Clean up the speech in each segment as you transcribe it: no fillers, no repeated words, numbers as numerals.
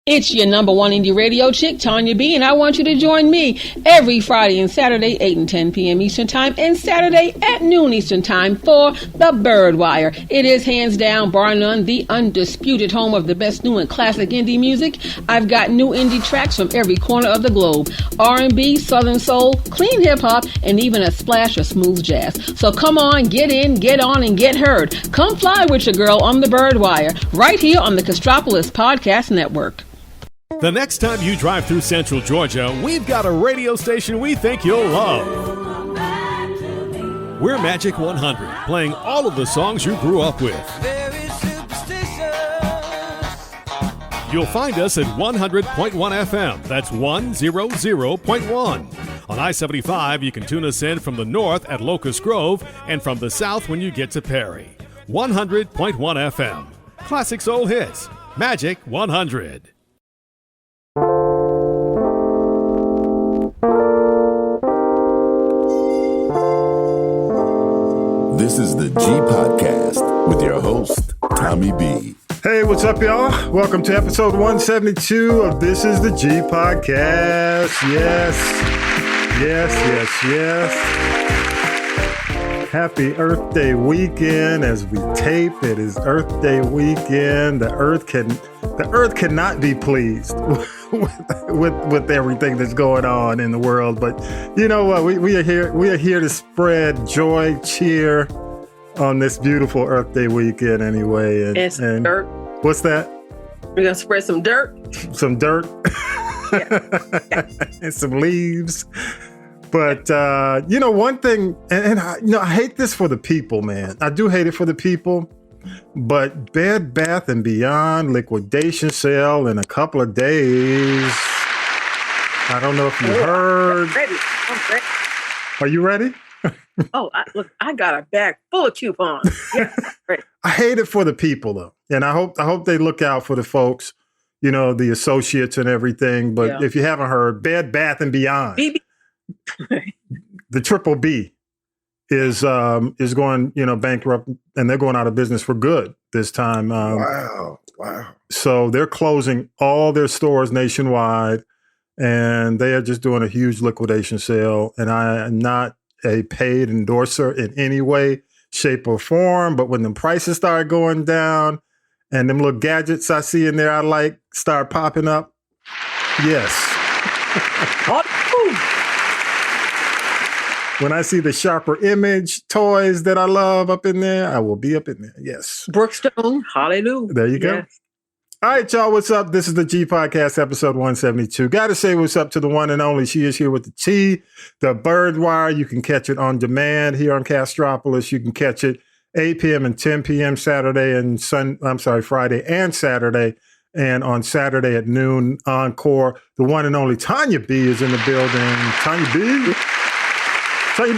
It's your number one indie radio chick, Tonya B, and I want you to join me every Friday and Saturday, 8 and 10 p.m. Eastern Time, and Saturday at noon Eastern Time for the Byrdwire. It is hands down, bar none, the undisputed home of the best new and classic indie music. I've got new indie tracks from every corner of the globe. R&B, Southern Soul, clean hip-hop, and even a splash of smooth jazz. So come on, get in, get on, and get heard. Come fly with your girl on the Byrdwire, right here on the Castropolis Podcast Network. The next time you drive through Central Georgia, we've got a radio station we think you'll love. We're Magic 100, playing all of the songs you grew up with. You'll find us at 100.1 FM. That's 100.1. On I-75, you can tune us in from the north at Locust Grove and from the south when you get to Perry. 100.1 FM. Classic soul hits. Magic 100. This is the G Podcast with your host, Tommy B. Hey, what's up, y'all? Welcome to episode 172 of This is the G Podcast. Yes. Happy Earth Day weekend as we tape. It is Earth Day weekend. The Earth cannot be pleased with everything that's going on in the world. But you know what? We are here to spread joy, cheer on this beautiful Earth Day weekend anyway. And dirt. What's that? We're going to spread some dirt. Some dirt. Yeah. And some leaves. But, one thing, and I hate this for the people, man. I do hate it for the people. But Bed Bath & Beyond liquidation sale in a couple of days. I don't know if you heard. I'm ready. Are you ready? I got a bag full of coupons. Yeah, right. I hate it for the people, though. And I hope they look out for the folks, the associates and everything. But if you haven't heard, Bed Bath & Beyond, the triple B is going, bankrupt, and they're going out of business for good this time. Wow. So they're closing all their stores nationwide, and they are just doing a huge liquidation sale. And I am not a paid endorser in any way, shape, or form. But when the prices start going down and them little gadgets I see in there I like start popping up, yes. When I see the Sharper Image toys that I love up in there, I will be up in there. Yes. Brookstone, hallelujah. There you go. Yes. All right, y'all, what's up? This is the G Podcast, episode 172. Got to say what's up to the one and only. She is here with the T, the Byrdwire. You can catch it on demand here on Castropolis. You can catch it 8 p.m. and 10 p.m. Friday and Saturday. And on Saturday at noon, Encore. The one and only Tonya B is in the building. Tonya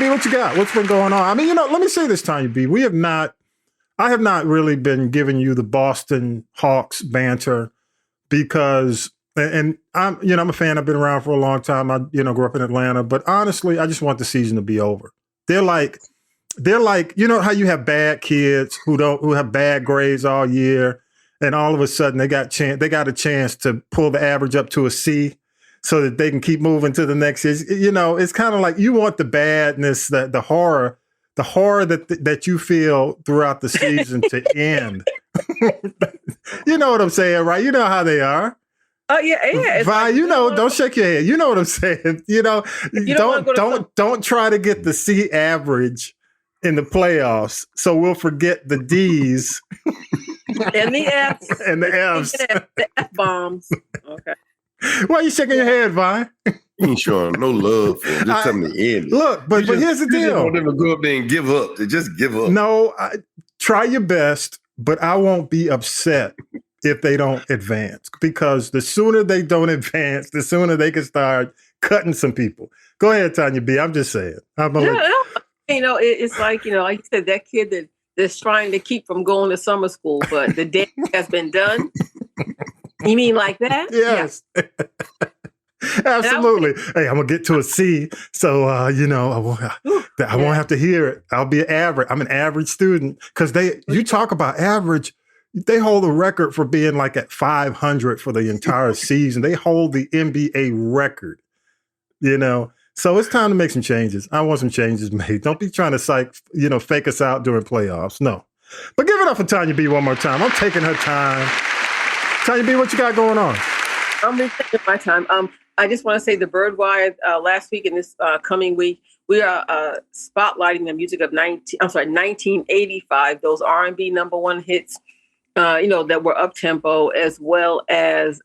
B, what you got? What's been going on? I mean, let me say this, Tonya B. I have not really been giving you the Boston Hawks banter because, and I'm a fan. I've been around for a long time. I, grew up in Atlanta, but honestly, I just want the season to be over. They're like, how you have bad kids who have bad grades all year, and all of a sudden they got a chance to pull the average up to a C, so that they can keep moving to the next year. It's kind of like you want the badness, the horror that you feel throughout the season to end. You know what I'm saying, right? You know how they are. Oh yeah. Vi, don't shake your head. You know what I'm saying. Don't try to get the C average in the playoffs, so we'll forget the D's and the F's and the F's, the F bombs. Okay. Why are you shaking your head, Vi? You ain't showing no love for them. Just tell them to end. Look, but here's the deal. You just want them to go up there and give up. They just give up. No, try your best, but I won't be upset if they don't advance, because the sooner they don't advance, the sooner they can start cutting some people. Go ahead, Tonya B. I'm just saying. It's like, like you said, that kid that's trying to keep from going to summer school, but the day has been done. You mean like that? Yes. Yeah. Absolutely. Hey, I'm going to get to a C. So, I won't have to hear it. I'll be an average. I'm an average student. Because you talk about average. they hold the record for being like at 500 for the entire season. They hold the NBA record, So it's time to make some changes. I want some changes made. Don't be trying to fake us out during playoffs. No. But give it up for Tonya B one more time. I'm taking her time. Tonya B, what you got going on? I'm taking my time. I just want to say the Byrdwire last week and this coming week, we are spotlighting the music of 1985, those R&B number one hits, that were up tempo, as well as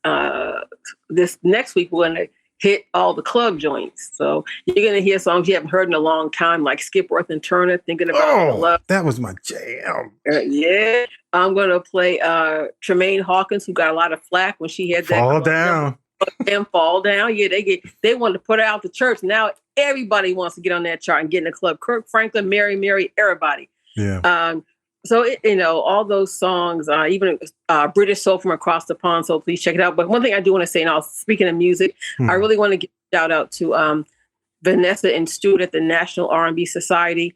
this next week we're going to hit all the club joints. So you're going to hear songs you haven't heard in a long time, like Skipworth and Turner, Thinking About Love. That was my jam. Yeah. I'm going to play Tremaine Hawkins, who got a lot of flack when she had that. Fall Down. And Fall Down. Yeah, they wanted to put her out the church. Now everybody wants to get on that chart and get in the club. Kirk Franklin, Mary, everybody. Yeah. So, all those songs, even British Soul from Across the Pond. So please check it out. But one thing I do want to say, now speaking of music, I really want to give a shout out to Vanessa and Stuart at the National R&B Society.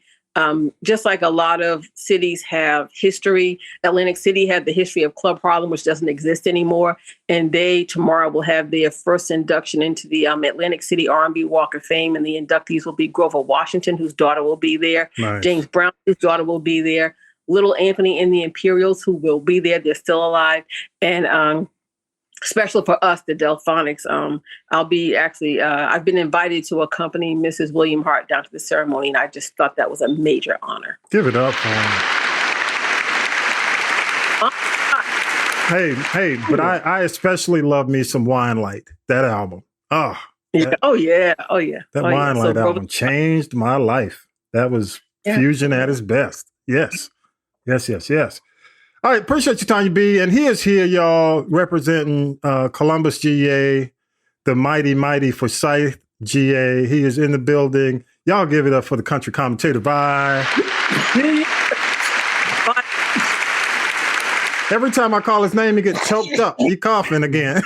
Just like a lot of cities have history, Atlantic City had the history of Club Harlem, which doesn't exist anymore. And they tomorrow will have their first induction into the Atlantic City R&B Walk of Fame. And the inductees will be Grover Washington, whose daughter will be there. Nice. James Brown, whose daughter will be there. Little Anthony and the Imperials, who will be there. They're still alive. And special for us, the Delphonics. I'll be actually, I've been invited to accompany Mrs. William Hart down to the ceremony, and I just thought that was a major honor. Give it up for him. Hey, but I especially love me some Wine Light, that album. Oh, yeah. That Wine Light album changed my life. That was fusion at its best. Yes. All right, appreciate you, Tonya B. And he is here, y'all, representing Columbus, GA, the mighty Forsyth, GA. He is in the building. Y'all give it up for the country commentator. Bye. Every time I call his name, he gets choked up. He coughing again.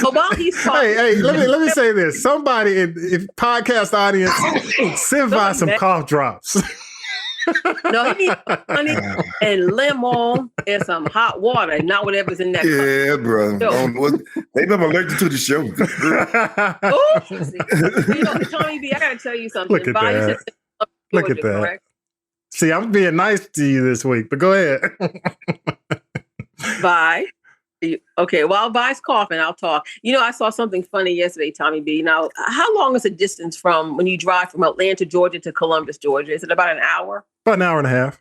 While he's talking, hey, let me say this. Somebody, if podcast audience, send by some cough drops. No, he needs honey and lemon and some hot water, not whatever's in that. Yeah, bro. Maybe I'm allergic to the show. Tommy B, I gotta tell you something. Look at that. Correct? See, I'm being nice to you this week, but go ahead. Bye. Okay, while Vi's coughing, I'll talk. I saw something funny yesterday, Tommy B. Now, how long is the distance from when you drive from Atlanta, Georgia to Columbus, Georgia? Is it about an hour? About an hour and a half.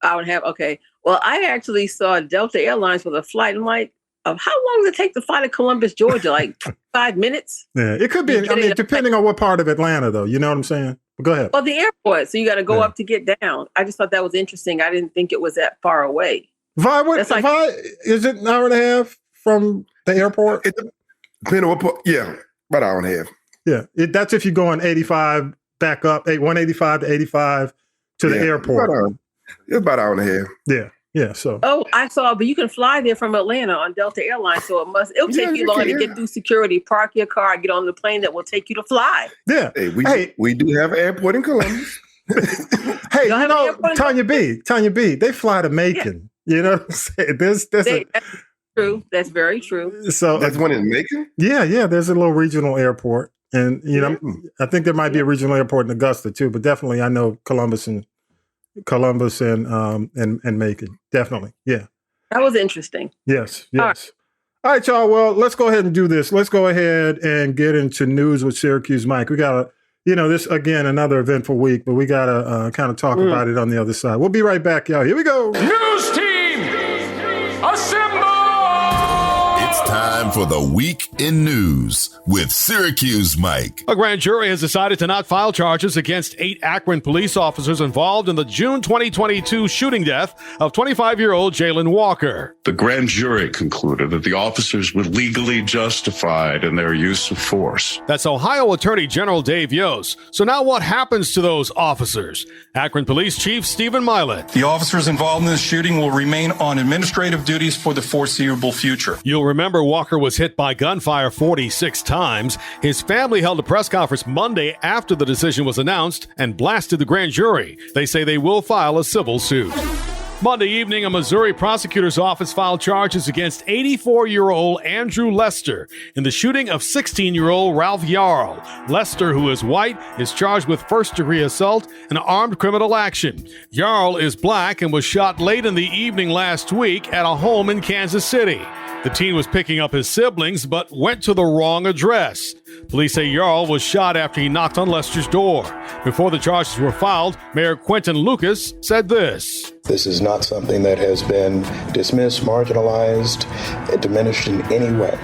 Hour and a half, okay. Well, I actually saw Delta Airlines with a flight. I'm like, how long does it take to fly to Columbus, Georgia? Like 5 minutes? Yeah, it could be. Depending on what part of Atlanta, though. You know what I'm saying? But go ahead. Well, the airport. So you got to go up to get down. I just thought that was interesting. I didn't think it was that far away. Vi, is it an hour and a half from the airport? Depending on what part, yeah, about an hour and a half. Yeah, that's if you go on 85 back up, 185 to 85 to the airport. It's about an hour and a half. Yeah. So. Oh, I saw, but you can fly there from Atlanta on Delta Airlines, so it'll take you longer to get through security, park your car, get on the plane that will take you to fly. Yeah. We do have an airport in Columbus. Hey, Tonya B, they fly to Macon. You know what I'm saying? That's true. That's very true. So that's one in Macon? Yeah. There's a little regional airport. And, I think there might be a regional airport in Augusta too, but definitely I know Columbus and Macon. Definitely. Yeah. That was interesting. Yes. All right, y'all. Well, let's go ahead and do this. Let's go ahead and get into news with Syracuse Mike. We got this, again, another eventful week, but we got to kind of talk about it on the other side. We'll be right back, y'all. Here we go. News team, assemble! It's time for the Week in News with Syracuse Mike. A grand jury has decided to not file charges against 8 Akron police officers involved in the June 2022 shooting death of 25-year-old Jalen Walker. The grand jury concluded that the officers were legally justified in their use of force. That's Ohio Attorney General Dave Yost. So now what happens to those officers? Akron Police Chief Stephen Milet. The officers involved in this shooting will remain on administrative duties for the foreseeable future. You'll remember Walker was hit by gunfire 46 times. His family held a press conference Monday after the decision was announced and blasted the grand jury. They say they will file a civil suit. Monday evening, a Missouri prosecutor's office filed charges against 84-year-old Andrew Lester in the shooting of 16-year-old Ralph Yarl. Lester, who is white, is charged with first-degree assault and armed criminal action. Yarl is black and was shot late in the evening last week at a home in Kansas City. The teen was picking up his siblings, but went to the wrong address. Police say Yarl was shot after he knocked on Lester's door. Before the charges were filed, Mayor Quentin Lucas said this. This is not something that has been dismissed, marginalized, diminished in any way.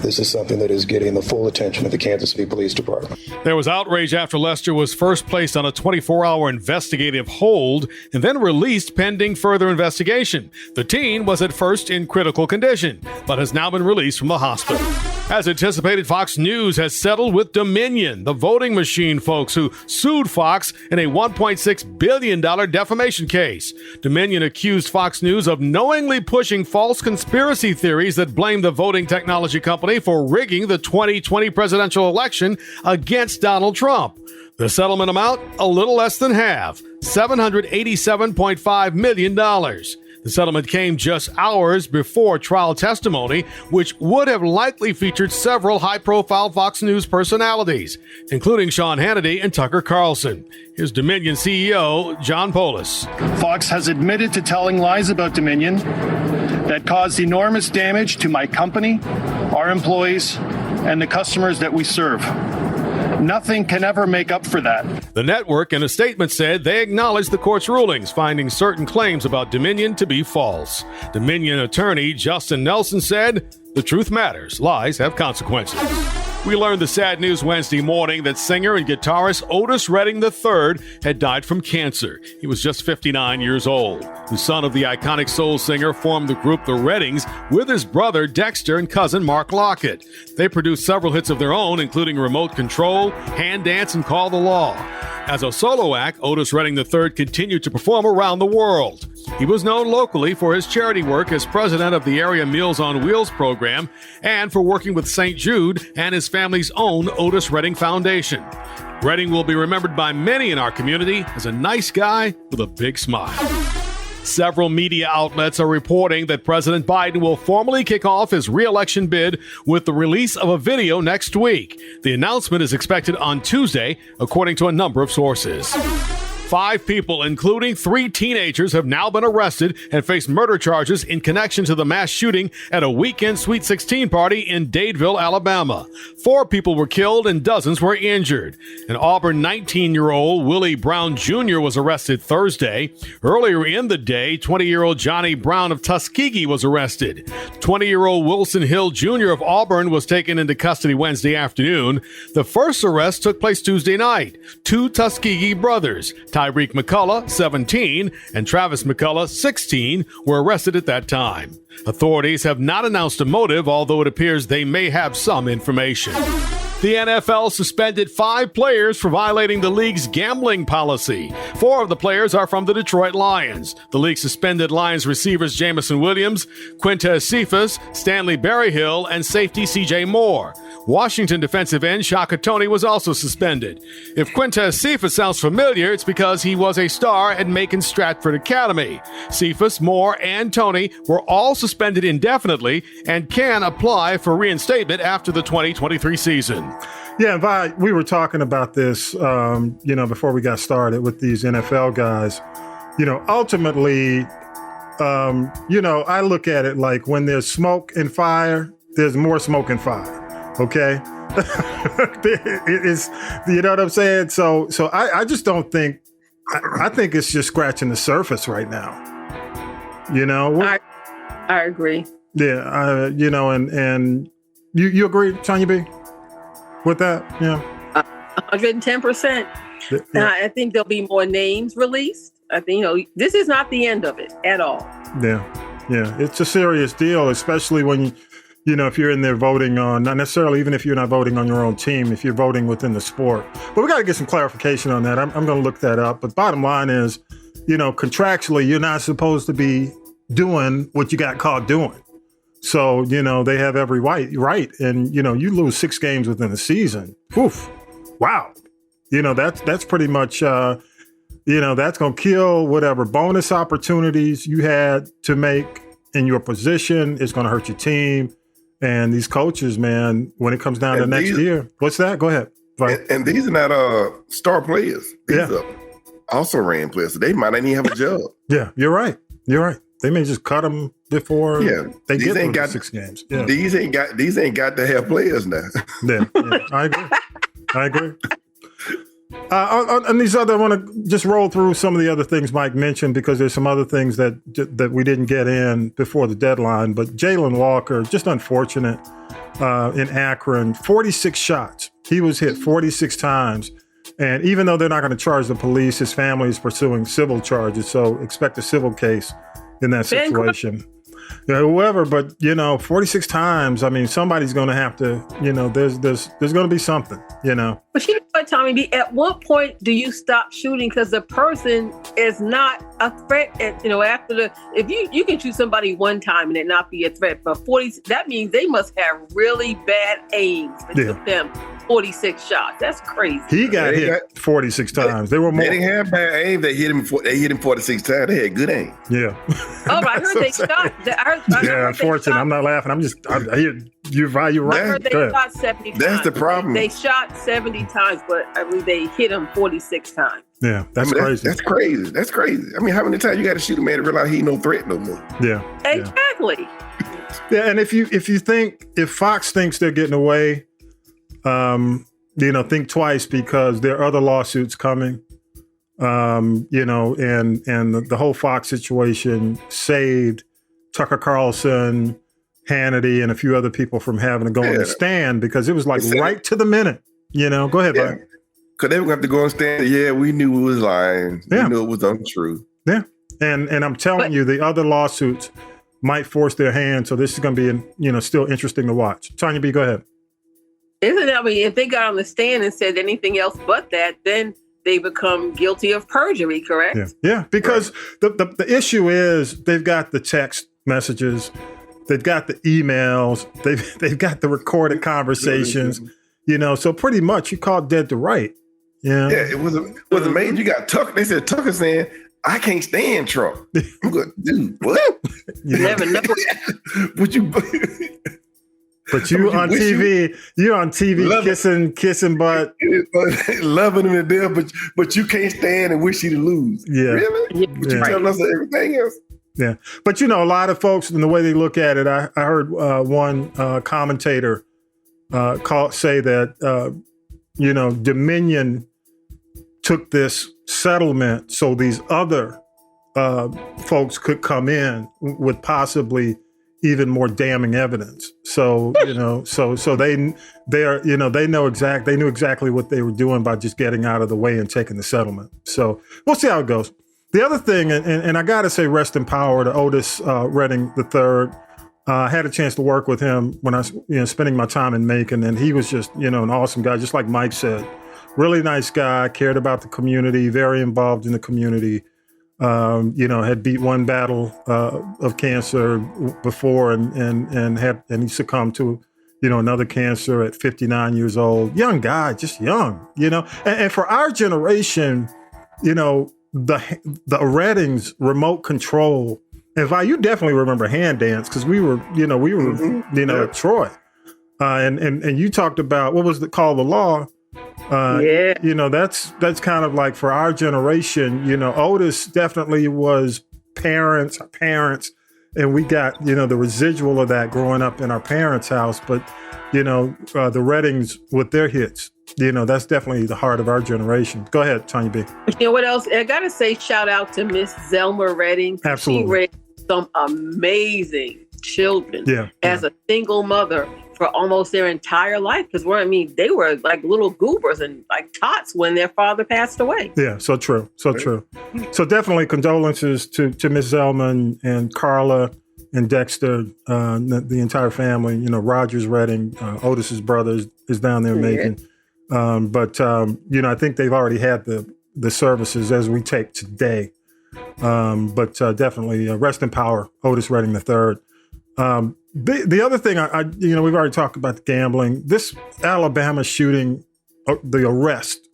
This is something that is getting the full attention of the Kansas City Police Department. There was outrage after Lester was first placed on a 24-hour investigative hold and then released pending further investigation. The teen was at first in critical condition, but has now been released from the hospital. As anticipated, Fox News has settled with Dominion, the voting machine folks who sued Fox in a $1.6 billion defamation case. Dominion accused Fox News of knowingly pushing false conspiracy theories that blame the voting technology company for rigging the 2020 presidential election against Donald Trump. The settlement amount, a little less than half, $787.5 million. The settlement came just hours before trial testimony, which would have likely featured several high-profile Fox News personalities, including Sean Hannity and Tucker Carlson. Here's Dominion CEO John Polis. Fox has admitted to telling lies about Dominion that caused enormous damage to my company, our employees, and the customers that we serve. Nothing can ever make up for that. The network in a statement said they acknowledged the court's rulings, finding certain claims about Dominion to be false. Dominion attorney Justin Nelson said, "The truth matters. Lies have consequences." We learned the sad news Wednesday morning that singer and guitarist Otis Redding III had died from cancer. He was just 59 years old. The son of the iconic soul singer formed the group The Reddings with his brother Dexter and cousin Mark Lockett. They produced several hits of their own, including Remote Control, Hand Dance, and Call the Law. As a solo act, Otis Redding III continued to perform around the world. He was known locally for his charity work as president of the area Meals on Wheels program and for working with St. Jude and his family's own Otis Redding Foundation. Redding will be remembered by many in our community as a nice guy with a big smile. Several media outlets are reporting that President Biden will formally kick off his re-election bid with the release of a video next week. The announcement is expected on Tuesday, according to a number of sources. 5 people, including 3 teenagers, have now been arrested and face murder charges in connection to the mass shooting at a weekend Sweet 16 party in Dadeville, Alabama. 4 people were killed and dozens were injured. An Auburn 19-year-old Willie Brown Jr. was arrested Thursday. Earlier in the day, 20-year-old Johnny Brown of Tuskegee was arrested. 20-year-old Wilson Hill Jr. of Auburn was taken into custody Wednesday afternoon. The first arrest took place Tuesday night. 2 Tuskegee brothers, Tyreek McCullough, 17, and Travis McCullough, 16, were arrested at that time. Authorities have not announced a motive, although it appears they may have some information. The NFL suspended 5 players for violating the league's gambling policy. 4 of the players are from the Detroit Lions. The league suspended Lions receivers Jamison Williams, Quintez Cephas, Stanley Berryhill, and safety C.J. Moore. Washington defensive end Shaka Toney was also suspended. If Quintez Cephas sounds familiar, it's because he was a star at Macon Stratford Academy. Cephas, Moore, and Toney were all suspended indefinitely and can apply for reinstatement after the 2023 season. Yeah, Vi, we were talking about this, before we got started with these NFL guys. Ultimately, I look at it like when there's smoke and fire, there's more smoke and fire. Okay, it's, you know what I'm saying. So I just don't think. I think it's just scratching the surface right now. I agree. Yeah, and you agree, Tonya B, with that? Yeah, 110%. Yeah. I think there'll be more names released. I think this is not the end of it at all. Yeah, it's a serious deal, especially when if you're in there voting on, not necessarily even if you're not voting on your own team, if you're voting within the sport. But we got to get some clarification on that. I'm going to look that up. But bottom line is, contractually, you're not supposed to be doing what you got caught doing. So, they have every right. And, you lose 6 games within the season. Oof. Wow. That's pretty much, that's going to kill whatever bonus opportunities you had to make in your position. It's going to hurt your team. And these coaches, man, when it comes down to next year, what's that? Go ahead. And these are not star players. These are also ran players. So they might not even have a job. Yeah, you're right. They may just cut them before they get through the 6 games. Yeah. These ain't got to have players now. Yeah, I agree. On these other, I want to just roll through some of the other things Mike mentioned because there's some other things that we didn't get in before the deadline. But Jalen Walker, just unfortunate in Akron, 46 shots. He was hit 46 times. And even though they're not going to charge the police, his family is pursuing civil charges. So expect a civil case in that situation. Whoever, but 46 times. I mean, somebody's going to have to. There's going to be something. But you know what, Tommy B? At what point do you stop shooting because the person is not a threat? After if you can shoot somebody one time and it not be a threat, but 40, that means they must have really bad aims to took them 46 shots. That's crazy. He got hit 46 times. There were more. They didn't have bad aim. They hit him 46 times. They had good aim. Yeah. Oh, I heard they shot. Unfortunately, I'm not laughing. You're right. I heard they shot 70 times. That's the problem. They shot 70 times, but I mean, they hit him 46 times. Yeah, that's crazy. That's crazy. That's crazy. I mean, how many times you got to shoot a man to realize he ain't no threat no more? Yeah. Exactly. Yeah, and if Foxx thinks they're getting away, think twice because there are other lawsuits coming. And the whole Foxx situation saved Tucker Carlson, Hannity, and a few other people from having to go on the stand because it was like right to the minute. Go ahead, Mike. Because they were going to have to go on stand. Yeah, we knew it was lying. We knew it was untrue. Yeah, and I'm telling you, the other lawsuits might force their hand. So this is going to be, still interesting to watch. Tonya B, go ahead. Isn't it? I mean, if they got on the stand and said anything else but that, then they become guilty of perjury, correct? Yeah, because the issue is they've got the text messages, they've got the emails, they've got the recorded conversations, so pretty much you call dead to right. Yeah, it was amazing. You got Tucker. They said Tucker saying, "I can't stand Trump." I'm going, dude, what? You never know. But you on TV, you're on TV kissing butt, loving him to death, but you can't stand and wish he to lose. Yeah, really? Yeah. But you tell us everything else. Yeah, but a lot of folks and the way they look at it, I heard one commentator say that Dominion took this settlement so these other folks could come in with possibly even more damning evidence. So they knew exactly what they were doing by just getting out of the way and taking the settlement. So we'll see how it goes. The other thing, and I got to say, rest in power to Otis Redding III. I had a chance to work with him when I was spending my time in Macon, and he was just an awesome guy, just like Mike said. Really nice guy, cared about the community, very involved in the community. Had beat one battle of cancer before, and he succumbed to another cancer at 59 years old. Young guy, just young. And for our generation, the Reddings remote control. And you definitely remember Hand Dance because we were at Troy, and you talked about what was called The Law. That's kind of like for our generation, Otis definitely was parents, and we got, the residual of that growing up in our parents' house. But, the Reddings with their hits, that's definitely the heart of our generation. Go ahead, Tonya B. You know what else? I got to say shout out to Miss Zelma Redding. Absolutely. She raised some amazing children as a single mother for almost their entire life. Because they were like little goobers and like tots when their father passed away. Yeah, so true. So definitely condolences to Miss Zelma and Carla and Dexter, the entire family. Rogers Redding, Otis's brother is down there making. But I think they've already had the services as we take today. But definitely rest in power, Otis Redding III. The other thing, we've already talked about the gambling. This Alabama shooting, the arrest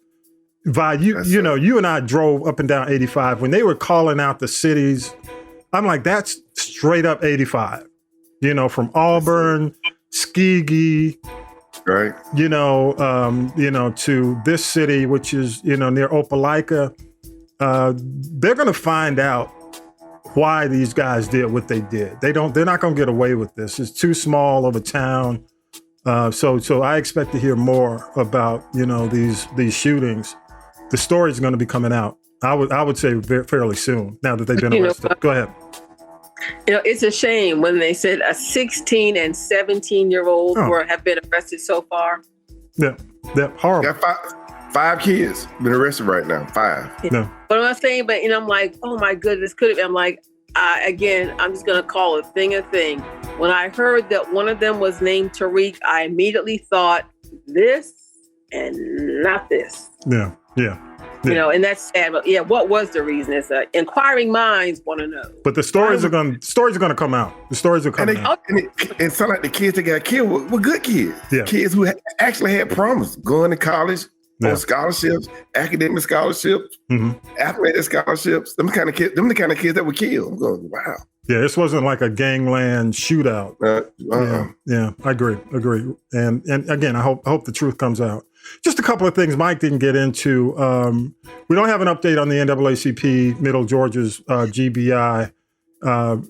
Vi, you know, you and I drove up and down 85 when they were calling out the cities. I'm like, that's straight up 85. You know, from Auburn, Tuskegee, right? You know, to this city, which is, you know, near Opelika. They're going to find out why these guys did what they did. They're not going to get away with this. It's too small of a town. So I expect to hear more about, you know, these shootings. The story's going to be coming out. I would say fairly soon, now that they've been arrested. Go ahead. You know, it's a shame when they said a 16 and 17-year-old have been arrested so far. Yeah, horrible. Got five kids been arrested right now. 5. No. But I'm not saying, but, you know, I'm like, oh my goodness, could have been. I'm like, again, I'm just going to call a thing. When I heard that one of them was named Tariq, I immediately thought this and not this. Yeah. You know, and that's sad. But yeah, what was the reason? It's inquiring minds want to know. But the stories are going to come out. The stories are coming out. And it sounds like the kids that got killed were good kids. Yeah. Kids who actually had promise, going to college, on scholarships, academic scholarships, athletic scholarships. Them the kind of kids that were killed. I'm going, wow. Yeah, this wasn't like a gangland shootout. Yeah, I agree. And again, I hope the truth comes out. Just a couple of things Mike didn't get into. We don't have an update on the NAACP Middle Georgia's GBI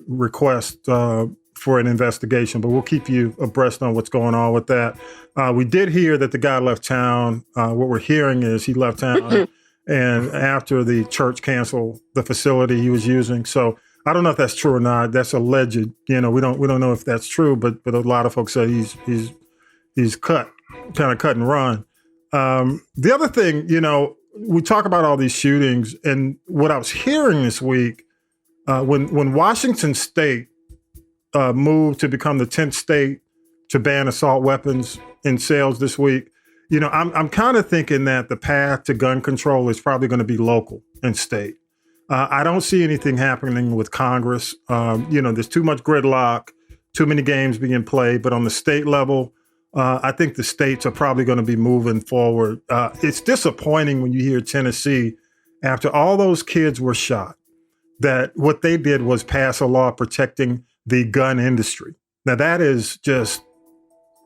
request for an investigation, but we'll keep you abreast on what's going on with that. We did hear that the guy left town. What we're hearing is he left town and after the church canceled the facility he was using. So I don't know if that's true or not. That's alleged. You know, we don't know if that's true, but a lot of folks say he's cut and run. The other thing, you know, we talk about all these shootings, and what I was hearing this week, when Washington State moved to become the 10th state to ban assault weapons in sales this week, you know, I'm kind of thinking that the path to gun control is probably going to be local and state. I don't see anything happening with Congress. You know, there's too much gridlock, too many games being played, but on the state level, I think the states are probably going to be moving forward. It's disappointing when you hear Tennessee, after all those kids were shot, that what they did was pass a law protecting the gun industry. Now, that is just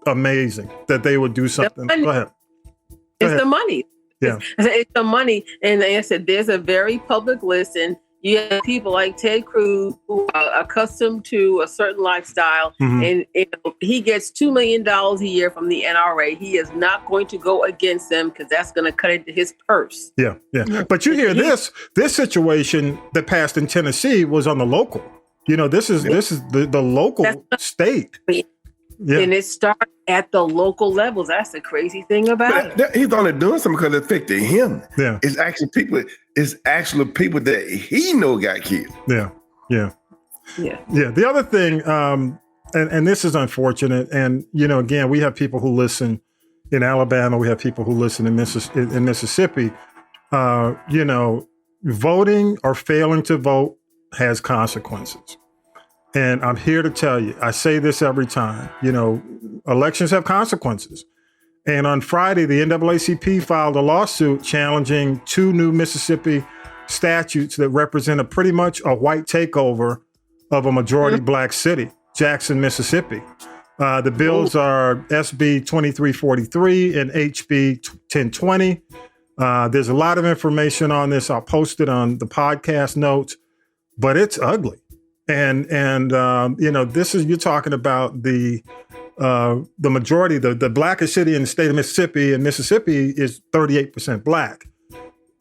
amazing that they would do something. Go ahead. The money. Yeah. It's the money. And like I said, there's a very public list, and you have people like Ted Cruz who are accustomed to a certain lifestyle, and he gets $2 million a year from the NRA. He is not going to go against them because that's going to cut into his purse. Yeah. But you hear this situation that passed in Tennessee was on the local. You know, this is the local state. Yeah. And it starts at the local levels. That's the crazy thing about it. He's only doing something because it affected him. Yeah. It's actually people that he know got killed. Yeah. The other thing, and this is unfortunate, and, you know, again, we have people who listen in Alabama, we have people who listen in Mississippi. You know, voting or failing to vote has consequences. And I'm here to tell you, I say this every time, you know, elections have consequences. And on Friday, the NAACP filed a lawsuit challenging 2 new Mississippi statutes that represent pretty much a white takeover of a majority black city, Jackson, Mississippi. The bills are SB 2343 and HB 1020. There's a lot of information on this. I'll post it on the podcast notes, but it's ugly. And you know, you're talking about the majority, the blackest city in the state of Mississippi, and Mississippi is 38% black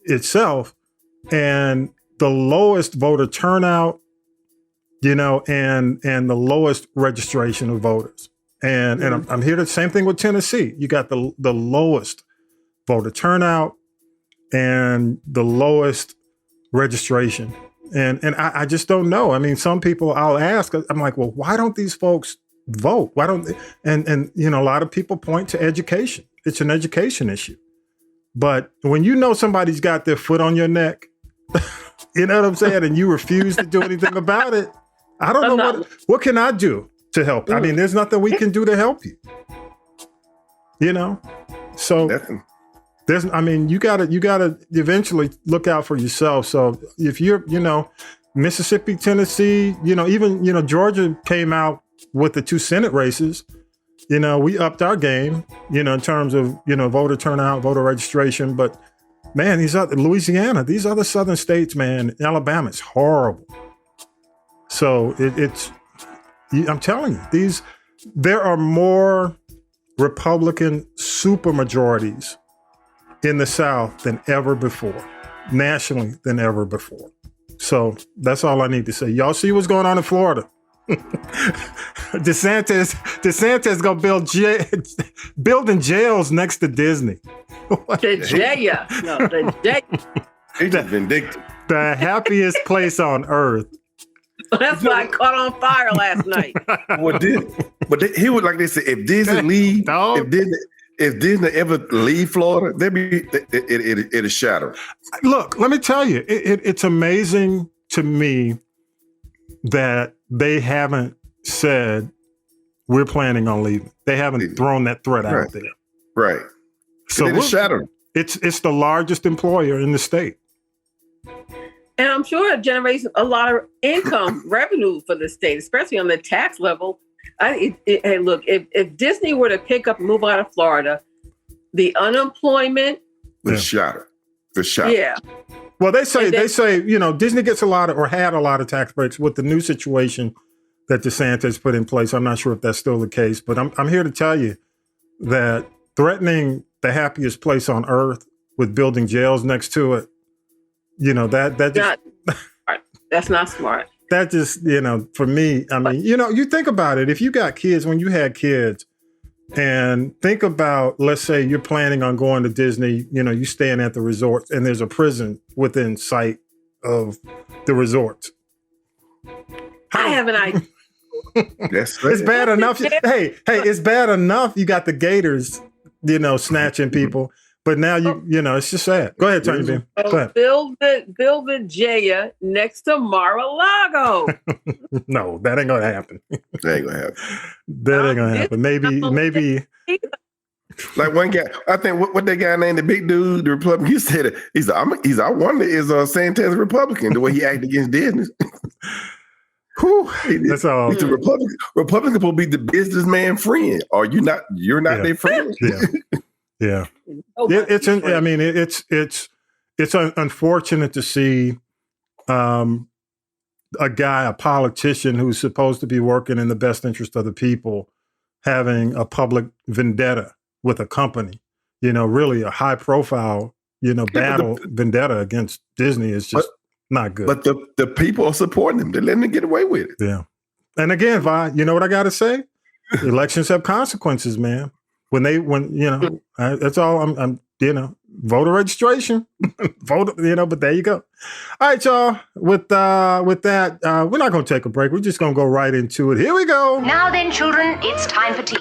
itself, and the lowest voter turnout, you know, and the lowest registration of voters. And I'm here to same thing with Tennessee. You got the lowest voter turnout and the lowest registration. And I just don't know. I mean, some people I'll ask, I'm like, well, why don't these folks vote? Why don't they? And you know, a lot of people point to education. It's an education issue. But when you know somebody's got their foot on your neck, you know what I'm saying, and you refuse to do anything about it, I don't know what can I do to help? I mean, there's nothing we can do to help you. You know? So You gotta eventually look out for yourself. So if you're, Mississippi, Tennessee, even, Georgia came out with the 2 Senate races. We upped our game, in terms of, voter turnout, voter registration. But man, Louisiana, these other southern states, man, Alabama, it's horrible. So I'm telling you, there are more Republican supermajorities in the South than ever before, nationally than ever before. So that's all I need to say. Y'all see what's going on in Florida? DeSantis gonna building jails next to Disney. The He's just vindictive. The happiest place on earth. That's why I caught on fire last night. But he would, like they said, if Disney leave, if Disney ever leave Florida, it'll shatter. Look, let me tell you, it's amazing to me that they haven't said we're planning on leaving. They haven't thrown that threat out there. Right. So it'll shatter. It's the largest employer in the state. And I'm sure it generates a lot of income revenue for the state, especially on the tax level. Look, if Disney were to pick up and move out of Florida, the unemployment would shatter. Yeah. Well, they say Disney gets had a lot of tax breaks with the new situation that DeSantis put in place. I'm not sure if that's still the case, but I'm here to tell you that threatening the happiest place on earth with building jails next to it, that's not smart. That just, for me, you think about it. If you got kids, when you had kids, and think about, let's say you're planning on going to Disney, you staying at the resort and there's a prison within sight of the resort. I have an idea. It's bad enough. Hey, it's bad enough you got the gators, snatching people. But now it's just sad. Go ahead, Tonya B. Go ahead. Build the Jaya next to Mar-a-Lago. No, that ain't gonna happen. That ain't gonna happen. That ain't gonna happen. Maybe. Like one guy, I think what that guy named the big dude, the Republican, he said it. I wonder is Santos a Republican the way he acted against Disney. Whew, that's all. He's a Republican. Republican will be the businessman friend. Are you not? You're not their friend. Yeah. Yeah, it's unfortunate to see a politician who's supposed to be working in the best interest of the people having a public vendetta with a company. Really a high profile battle vendetta against Disney is just not good. But the people are supporting them. They're letting them get away with it. Yeah, and again, Vi, you know what I got to say? Elections have consequences, man. That's all I'm voter registration, but there you go. All right, y'all, with that, we're not going to take a break. We're just going to go right into it. Here we go. Now then, children, it's time for tea.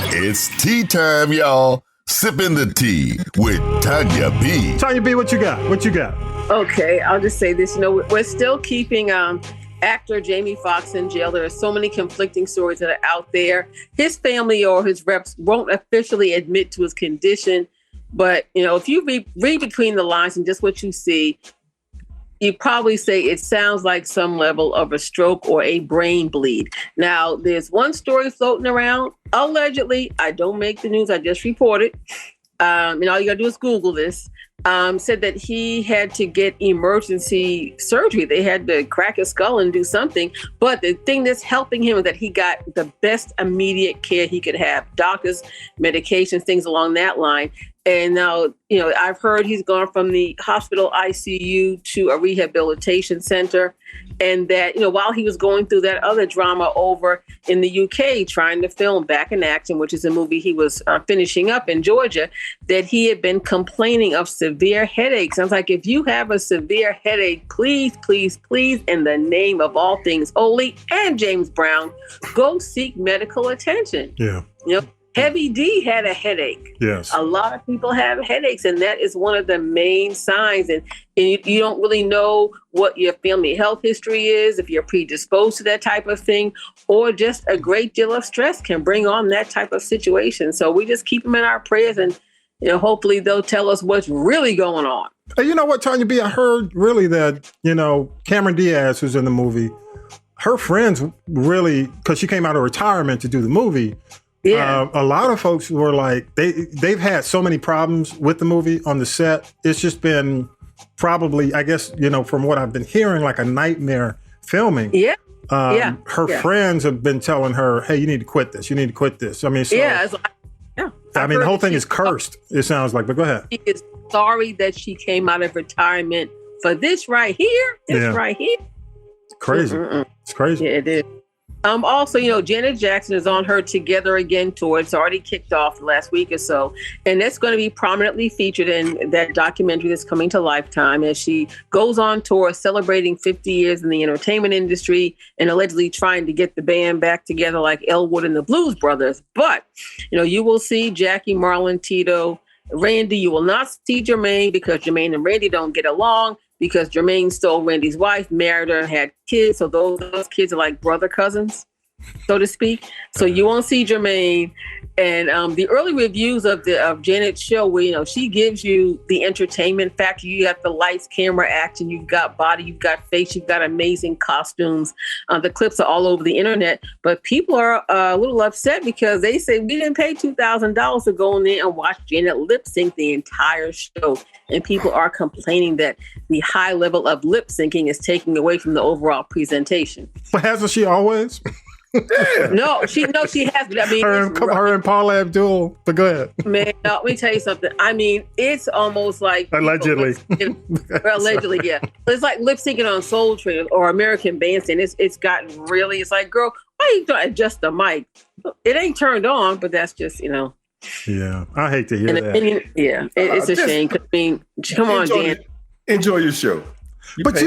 It's tea time, y'all. Sipping the tea with Tonya B. Tonya B, what you got? Okay, I'll just say this. We're still keeping actor Jamie Foxx in jail. There are so many conflicting stories that are out there. His family or his reps won't officially admit to his condition. But, if you read between the lines and just what you see, you probably say it sounds like some level of a stroke or a brain bleed. Now, there's one story floating around. Allegedly, I don't make the news. I just report it. And all you got to do is Google this. Said that he had to get emergency surgery. They had to crack his skull and do something. But the thing that's helping him is that he got the best immediate care he could have. Doctors, medications, things along that line. And now, I've heard he's gone from the hospital ICU to a rehabilitation center. And that, while he was going through that other drama over in the UK, trying to film Back in Action, which is a movie he was finishing up in Georgia, that he had been complaining of severe headaches. I was like, if you have a severe headache, please, please, please, in the name of all things holy and James Brown, go seek medical attention. Yeah. Heavy D had a headache. Yes. A lot of people have headaches, and that is one of the main signs. And you don't really know what your family health history is, if you're predisposed to that type of thing, or just a great deal of stress can bring on that type of situation. So we just keep them in our prayers and, hopefully they'll tell us what's really going on. Hey, you know what, Tonya B? I heard really that, Cameron Diaz, who's in the movie, her friends really, because she came out of retirement to do the movie. Yeah. A lot of folks were like, they've had so many problems with the movie on the set. It's just been probably, I guess, from what I've been hearing, like a nightmare filming. Yeah. Her friends have been telling her, hey, you need to quit this. You need to quit this. I mean, so, the whole thing is cursed, it sounds like, but go ahead. She is sorry that she came out of retirement for this right here. Right here. It's crazy. It's crazy. Yeah, it is. Also, Janet Jackson is on her Together Again tour. It's already kicked off last week or so. And that's going to be prominently featured in that documentary that's coming to Lifetime as she goes on tour celebrating 50 years in the entertainment industry and allegedly trying to get the band back together like Elwood and the Blues Brothers. But, you will see Jackie, Marlon, Tito, Randy. You will not see Jermaine because Jermaine and Randy don't get along, because Jermaine stole Randy's wife, married her, had kids. So those kids are like brother cousins, so to speak. So you won't see Jermaine. And the early reviews of Janet's show, where she gives you the entertainment factor. You got the lights, camera, action. You've got body, you've got face, you've got amazing costumes. The clips are all over the internet. But people are a little upset because they say we didn't pay $2,000 to go in there and watch Janet lip sync the entire show. And people are complaining that the high level of lip syncing is taking away from the overall presentation. But hasn't she always? Yeah. No, she has. I mean, her and Paula Abdul. But go ahead. Man, let me tell you something. I mean, it's almost like allegedly. Allegedly, yeah. It's like lip syncing on Soul Train or American Bandstand. It's gotten really. It's like, girl, why are you trying to adjust the mic? It ain't turned on, but that's just Yeah, I hate to hear that. It's a shame. I mean, come on, Dan. Enjoy your show. But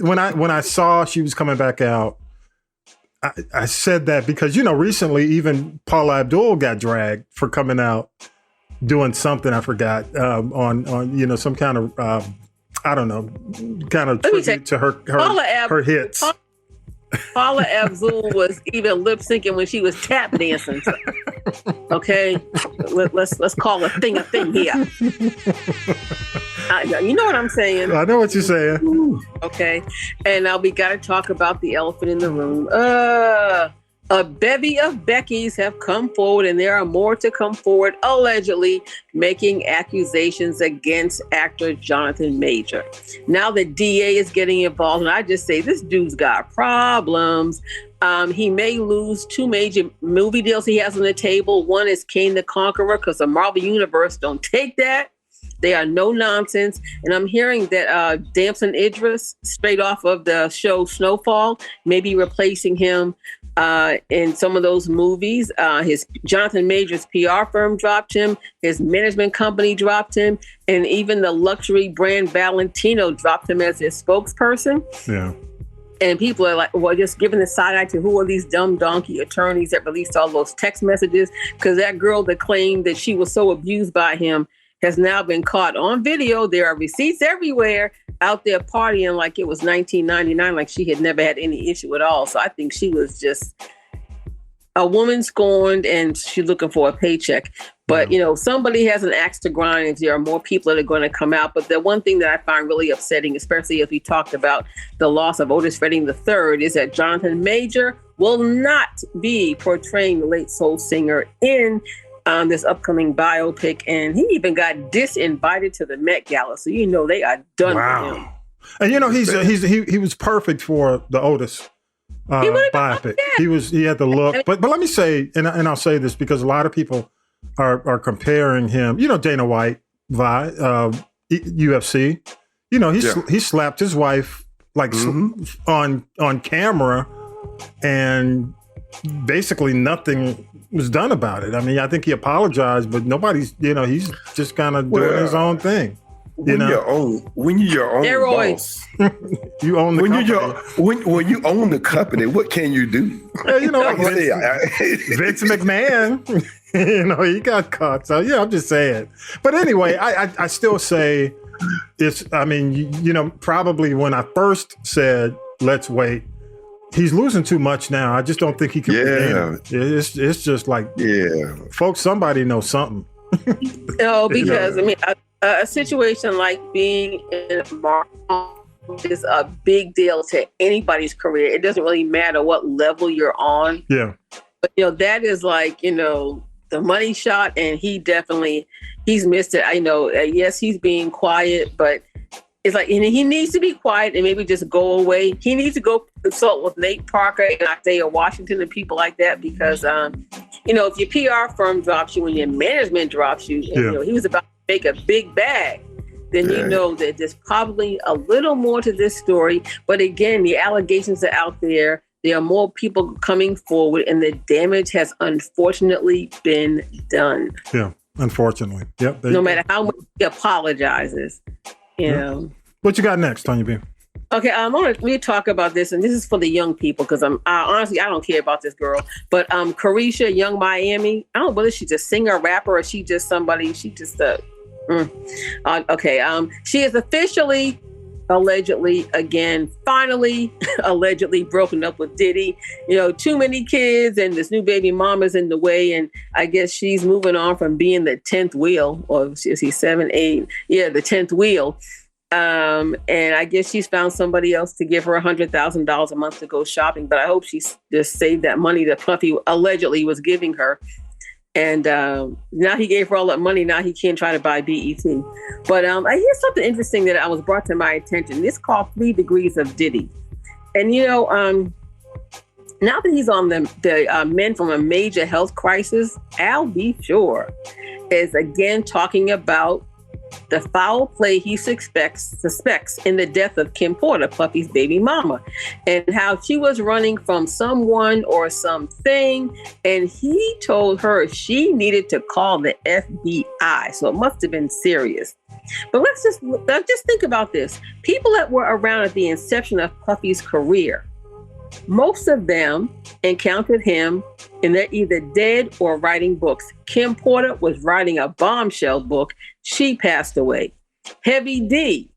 when I saw she was coming back out, I said that because, recently even Paula Abdul got dragged for coming out doing something, I forgot, on some kind of, I don't know, kind of tribute to her hits. Paula Abdul was even lip syncing when she was tap dancing. So, okay, let's call a thing here. You know what I'm saying? I know what you're saying. Okay, and now we got to talk about the elephant in the room. A bevy of Beckys have come forward, and there are more to come forward, allegedly making accusations against actor Jonathan Major. Now the DA is getting involved, and I just say this dude's got problems. He may lose two major movie deals he has on the table. One is Kane the Conqueror, because the Marvel Universe don't take that. They are no nonsense. And I'm hearing that Damson Idris, straight off of the show Snowfall, may be replacing him in some of those movies. His Jonathan Major's PR firm dropped him. His management company dropped him. And even the luxury brand Valentino dropped him as his spokesperson. Yeah. And people are like, well, just giving the side eye to who are these dumb donkey attorneys that released all those text messages? Because that girl that claimed that she was so abused by him has now been caught on video. There are receipts everywhere out there partying like it was 1999, like she had never had any issue at all. So I think she was just a woman scorned and she's looking for a paycheck. But, somebody has an axe to grind if there are more people that are going to come out. But the one thing that I find really upsetting, especially as we talked about the loss of Otis Redding III, is that Jonathan Major will not be portraying the late soul singer in this upcoming biopic, and he even got disinvited to the Met Gala. So they are done with him. And he was perfect for the Otis biopic. He had the look. But let me say, and I'll say this because a lot of people are comparing him. Dana White, UFC. He slapped his wife on camera, and basically nothing was done about it. I mean, I think he apologized, but nobody's, he's just kind of doing his own thing. When you're your own boss, you own the company. When you own the company, what can you do? Vince McMahon, he got caught. So I'm just saying. But anyway, I still say it's. I mean, probably when I first said let's wait, he's losing too much now. I just don't think he can. Yeah, it's just like folks. Somebody knows something. No, because I mean, a situation like being in a market is a big deal to anybody's career. It doesn't really matter what level you're on. Yeah. But that is like, the money shot, and he's missed it. I know. Yes, he's being quiet, but it's like, and he needs to be quiet and maybe just go away. He needs to go consult with Nate Parker and Isaiah Washington and people like that, because if your PR firm drops you and your management drops you, and, he was about to make a big bag, then you know that there's probably a little more to this story. But again, the allegations are out there. There are more people coming forward, and the damage has unfortunately been done. Yeah, unfortunately. Yep. No matter how much he apologizes, What you got next, Tonya B? Okay, let me talk about this, and this is for the young people, because honestly, I don't care about this girl. But Carisha, Young Miami, I don't know whether she's a singer, rapper, or she just somebody. She just she is officially, allegedly, finally, allegedly broken up with Diddy. Too many kids, and this new baby mama's in the way, and I guess she's moving on from being the 10th wheel, or is he 7, 8? Yeah, the 10th wheel. And I guess she's found somebody else to give her $100,000 a month to go shopping. But I hope she just saved that money that Puffy allegedly was giving her. And now he gave her all that money. Now he can't try to buy BET. But I hear something interesting that was brought to my attention. This called 3 Degrees of Diddy. And, now that he's on the men from a major health crisis, Al B. Sure is again talking about the foul play he suspects in the death of Kim Porter, Puffy's baby mama, and how she was running from someone or something, and he told her she needed to call the FBI. So it must have been serious. But let's just think about this. People that were around at the inception of Puffy's career, most of them encountered him and they're either dead or writing books. Kim Porter was writing a bombshell book. She passed away. Heavy D,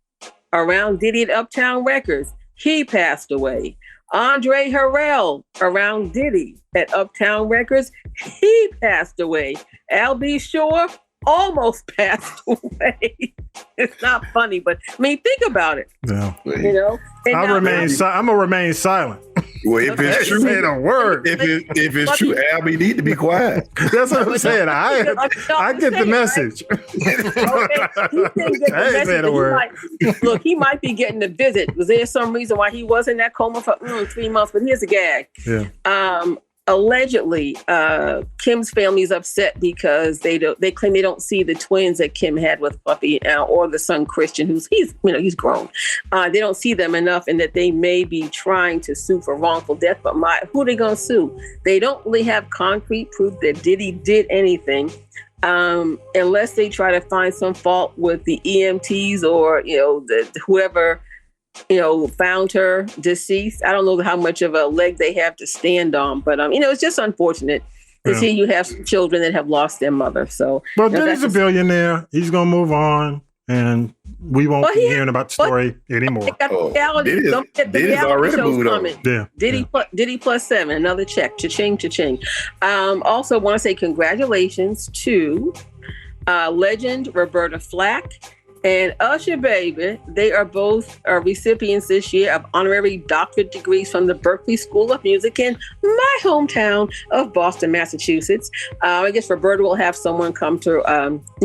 around Diddy at Uptown Records, he passed away. Andre Harrell, around Diddy at Uptown Records, he passed away. Al B. Sure almost passed away. It's not funny, but I mean, think about it. Yeah. I'm gonna remain silent. Well, if it's true, say a word. If it's true, Albie need to be quiet. That's what I'm saying. I get the message. Look, he might be getting a visit. Was there some reason why he was in that coma for 3 months? But here's a gag. Yeah. Allegedly, Kim's family is upset because they claim they don't see the twins that Kim had with Puffy or the son Christian, he's grown. They don't see them enough, and that they may be trying to sue for wrongful death. But who are they going to sue? They don't really have concrete proof that Diddy did anything, unless they try to find some fault with the EMTs or whoever found her deceased. I don't know how much of a leg they have to stand on, but it's just unfortunate to see you have some children that have lost their mother. So, but Diddy's a billionaire. He's gonna move on, and we won't be hearing about the story anymore. Diddy's already moved on. Yeah, Diddy plus 7, another check. Cha-ching, cha-ching. Also, want to say congratulations to legend Roberta Flack and Usher, baby. They are both recipients this year of honorary doctorate degrees from the Berklee School of Music in my hometown of Boston, Massachusetts. I guess Roberta will have someone come to,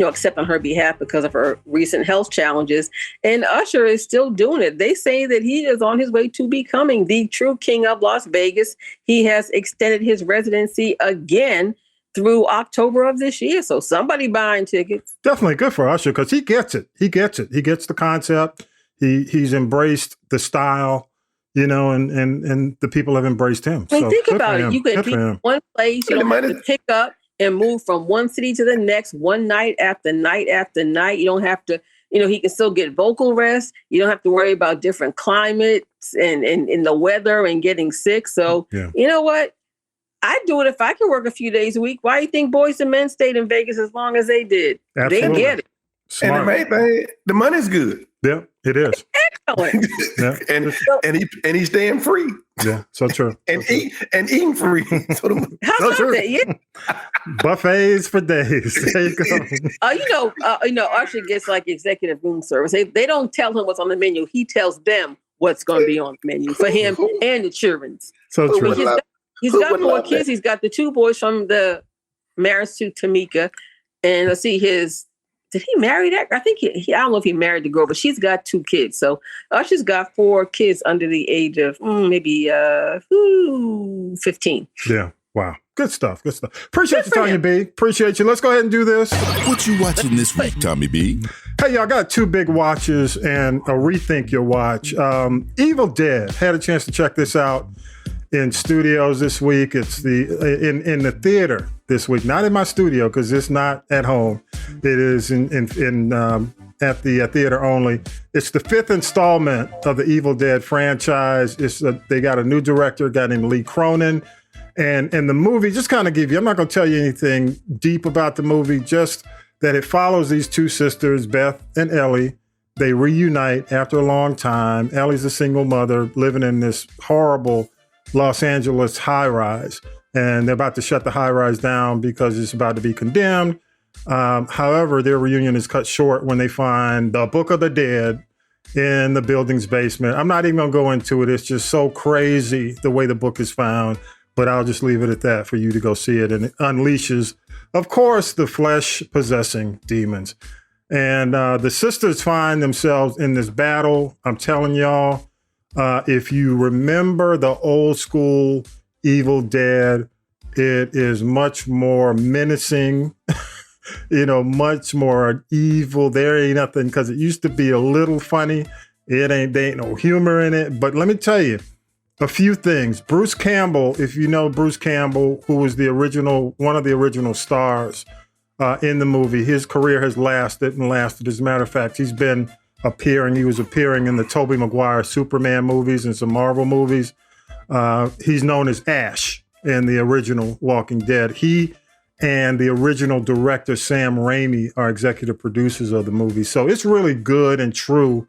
accept on her behalf because of her recent health challenges. And Usher is still doing it. They say that he is on his way to becoming the true king of Las Vegas. He has extended his residency again through October of this year. So somebody buying tickets. Definitely good for Usher because he gets it. He gets the concept. He's embraced the style, and the people have embraced him. I mean, think about it. You can be in one place, you don't have to pick up and move from one city to the next, one night after night after night. You don't have to, he can still get vocal rest. You don't have to worry about different climates and the weather and getting sick. So you know what? I'd do it if I can work a few days a week. Why do you think Boys and Men stayed in Vegas as long as they did? Absolutely. They get it. Smart. And the main thing, the money's good. Yeah, it is. Excellent. Yeah. and he's staying free. Yeah, so true. And eating free. How about that? Yeah. Buffets for days. There you go. Usher gets like executive room service. They don't tell him what's on the menu. He tells them what's going to be on the menu for him and the children's. So true. He's got 4 kids. He's got the 2 boys from the marriage to Tamika. And let's see, did he marry that? I think I don't know if he married the girl, but she's got 2 kids. So Usher's got 4 kids under the age of maybe 15. Yeah. Wow. Good stuff. Appreciate you, Tonya B. Appreciate you. Let's go ahead and do this. What you watching this week, Tommy B? Hey, y'all, got 2 big watches and a rethink your watch. Evil Dead. Had a chance to check this out in studios this week. It's in the theater this week, not in my studio because it's not at home. It is at the theater only. It's the 5th installment of the Evil Dead franchise. They got a new director, a guy named Lee Cronin. And the movie, just kind of give you, I'm not going to tell you anything deep about the movie, just that it follows these 2 sisters, Beth and Ellie. They reunite after a long time. Ellie's a single mother living in this horrible Los Angeles high-rise. And they're about to shut the high-rise down because it's about to be condemned. However, their reunion is cut short when they find the Book of the Dead in the building's basement. I'm not even going to go into it. It's just so crazy the way the book is found. But I'll just leave it at that for you to go see it. And it unleashes, of course, the flesh-possessing demons. And the sisters find themselves in this battle. I'm telling y'all, if you remember the old school Evil Dead, it is much more menacing, much more evil. There ain't nothing, because it used to be a little funny. There ain't no humor in it. But let me tell you, a few things. Bruce Campbell, if you know Bruce Campbell, who was one of the original stars in the movie, his career has lasted. As a matter of fact, he was appearing in the Tobey Maguire Superman movies and some Marvel movies. He's known as Ash in the original Walking Dead. He and the original director, Sam Raimi, are executive producers of the movie. So it's really good and true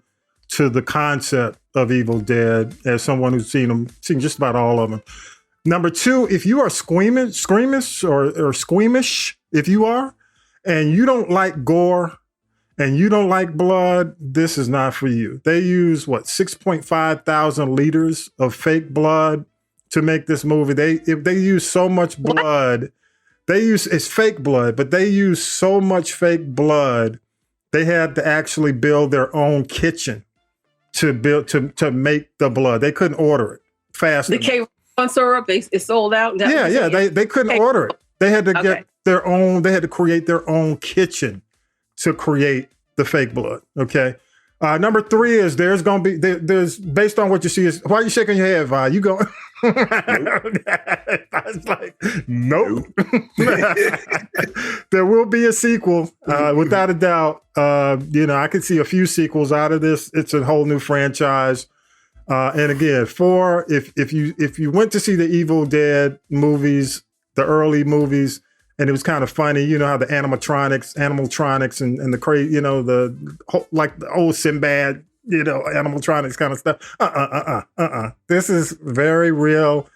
to the concept of Evil Dead, as someone who's seen just about all of them. Number 2, if you are squeamish, if you are, and you don't like gore and you don't like blood, this is not for you. They use 6.5 thousand liters of fake blood to make this movie. They use so much blood. It's fake blood, but they use so much fake blood. They had to actually build their own kitchen to make the blood. They couldn't order it fast enough. The K1 syrup, it's sold out. They couldn't order it. They had to get their own. They had to create their own kitchen to create the fake blood. Okay. Number 3 is there's based on what you see is, why are you shaking your head, Vi? You going? I was like, nope. There will be a sequel, without a doubt. I could see a few sequels out of this. It's a whole new franchise. And again, 4, if you went to see the Evil Dead movies, the early movies, and it was kind of funny, how the animatronics and the crazy, like the old Sinbad, animatronics kind of stuff. This is very real,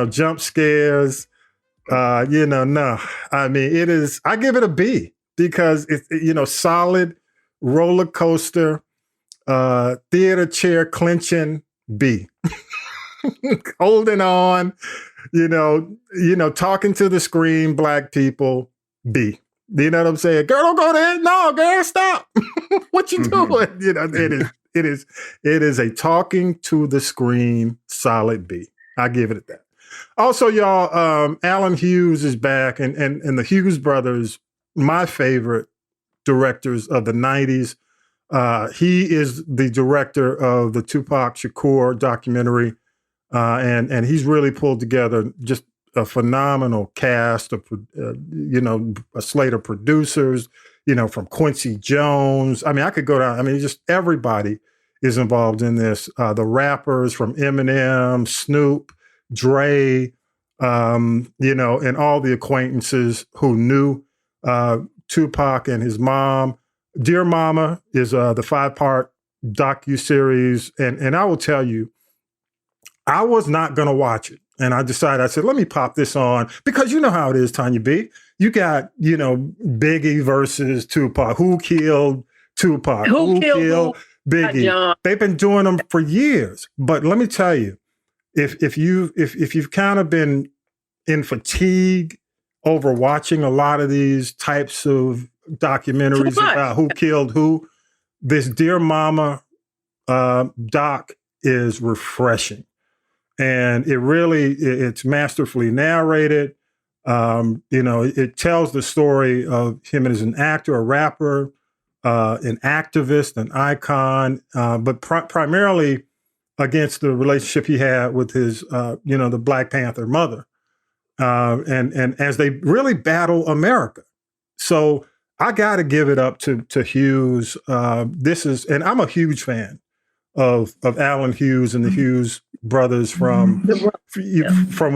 jump scares. No. I mean, it is, I give it a B because it's, solid roller coaster, theater chair clinching B. Holding on, talking to the screen, black people, B. You know what I'm saying? Girl, don't go there. No, girl, stop. What you doing? It is a talking to the screen solid B. I give it at that. Also, y'all, Alan Hughes is back, and the Hughes brothers, my favorite directors of the 90s. He is the director of the Tupac Shakur documentary. And he's really pulled together just a phenomenal cast of, a slate of producers, from Quincy Jones. I mean, I could go down. I mean, just everybody is involved in this. The rappers from Eminem, Snoop, Dre, and all the acquaintances who knew Tupac and his mom, Dear Mama is the 5-part docuseries. And I will tell you, I was not going to watch it. And I said, let me pop this on because you know how it is, Tonya B. You got, Biggie versus Tupac. Who killed Tupac? Who killed Biggie? They've been doing them for years. But let me tell you, if you've kind of been in fatigue over watching a lot of these types of documentaries about who killed who, this Dear Mama doc is refreshing. And it's masterfully narrated. It tells the story of him as an actor, a rapper, an activist, an icon, but primarily against the relationship he had with his, the Black Panther mother. And as they really battle America. So I got to give it up to Hughes. And I'm a huge fan of Alan Hughes and the Hughes brothers from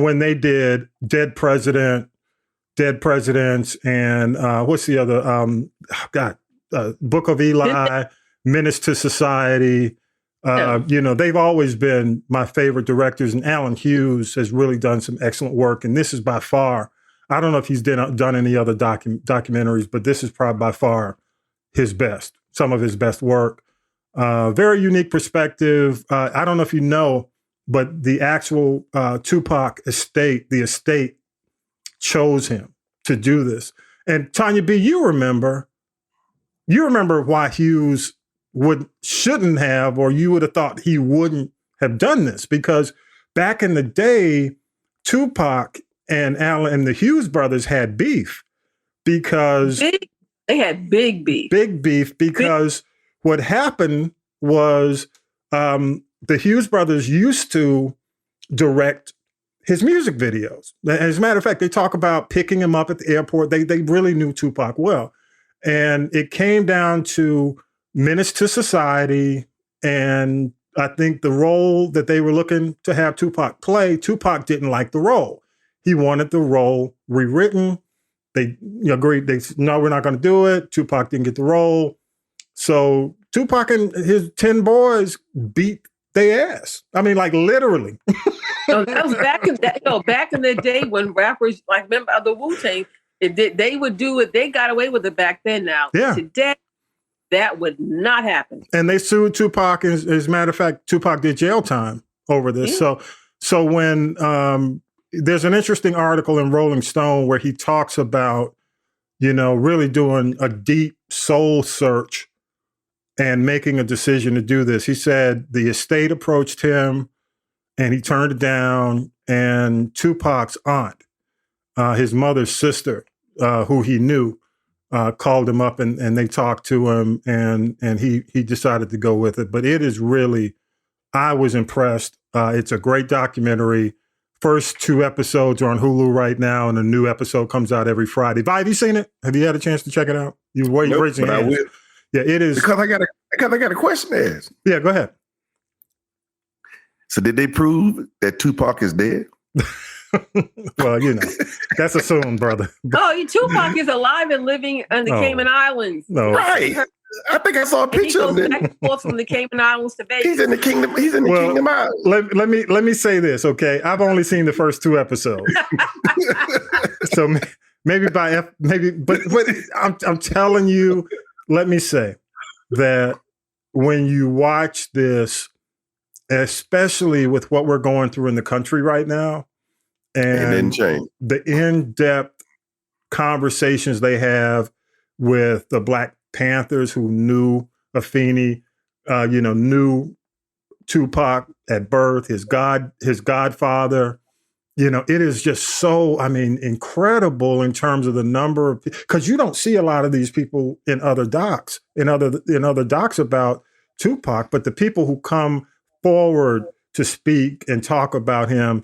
when they did Dead Presidents, and what's the other? Book of Eli, Menace to Society. They've always been my favorite directors, and Alan Hughes has really done some excellent work. And this is by far, I don't know if he's done any other documentaries, but this is probably by far some of his best work. Very unique perspective. I don't know if you know, but the actual Tupac estate, the estate chose him to do this. And Tonya B, you remember why Hughes shouldn't have, or you would have thought he wouldn't have done this, because back in the day, Tupac and Alan and the Hughes brothers had beef because they had big beef because what happened was the Hughes brothers used to direct his music videos. As a matter of fact, they talk about picking him up at the airport. They really knew Tupac well. And it came down to Menace to Society. And I think the role that they were looking to have Tupac play, Tupac didn't like the role. He wanted the role rewritten. They agreed. They said, no, we're not going to do it. Tupac didn't get the role. So Tupac and his 10 boys beat their ass. I mean, like literally. So that was back in the day when rappers, like remember the Wu-Tang, they would do it. They got away with it back then. Now today, that would not happen. And they sued Tupac. As a matter of fact, Tupac did jail time over this. Yeah. So when there's an interesting article in Rolling Stone where he talks about, really doing a deep soul search and making a decision to do this. He said the estate approached him and he turned it down. And Tupac's aunt, his mother's sister, who he knew, called him up and they talked to him and he decided to go with it. But it is really, I was impressed. It's a great documentary. First 2 episodes are on Hulu right now, and a new episode comes out every Friday. Vi, have you seen it? Have you had a chance to check it out? You were raising your hands. Yeah, it is. Because I got a question to ask. Yeah, go ahead. So did they prove that Tupac is dead? Well, that's assumed, brother. Tupac is alive and living in the Cayman Islands. No. Right. I think I saw a picture of him. Back and forth from the Cayman Islands to Vegas. He's in the Kingdom Islands. Let me say this, okay? I've only seen the first 2 episodes, so but I'm telling you. Let me say that when you watch this, especially with what we're going through in the country right now, and the in-depth conversations they have with the Black Panthers who knew Afeni, knew Tupac at birth, his godfather. It is just so, incredible in terms of the number of, because you don't see a lot of these people in other docs, in other docs about Tupac, but the people who come forward to speak and talk about him,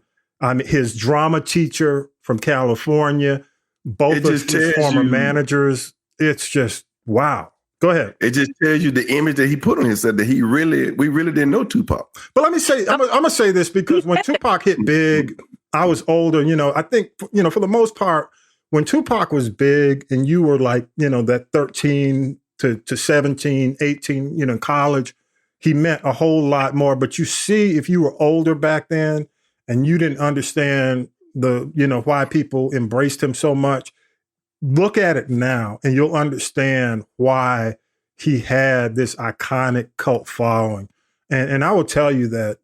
his drama teacher from California, both of his former managers, it's just, wow. Go ahead. It just tells you the image that he put on himself, that we really didn't know Tupac. But let me say, I'm going to say this because when Tupac hit big, I was older, I think, for the most part, when Tupac was big and you were like, that 13, to 17, 18, in college, he meant a whole lot more. But you see, if you were older back then and you didn't understand why people embraced him so much, look at it now and you'll understand why he had this iconic cult following. And I will tell you that,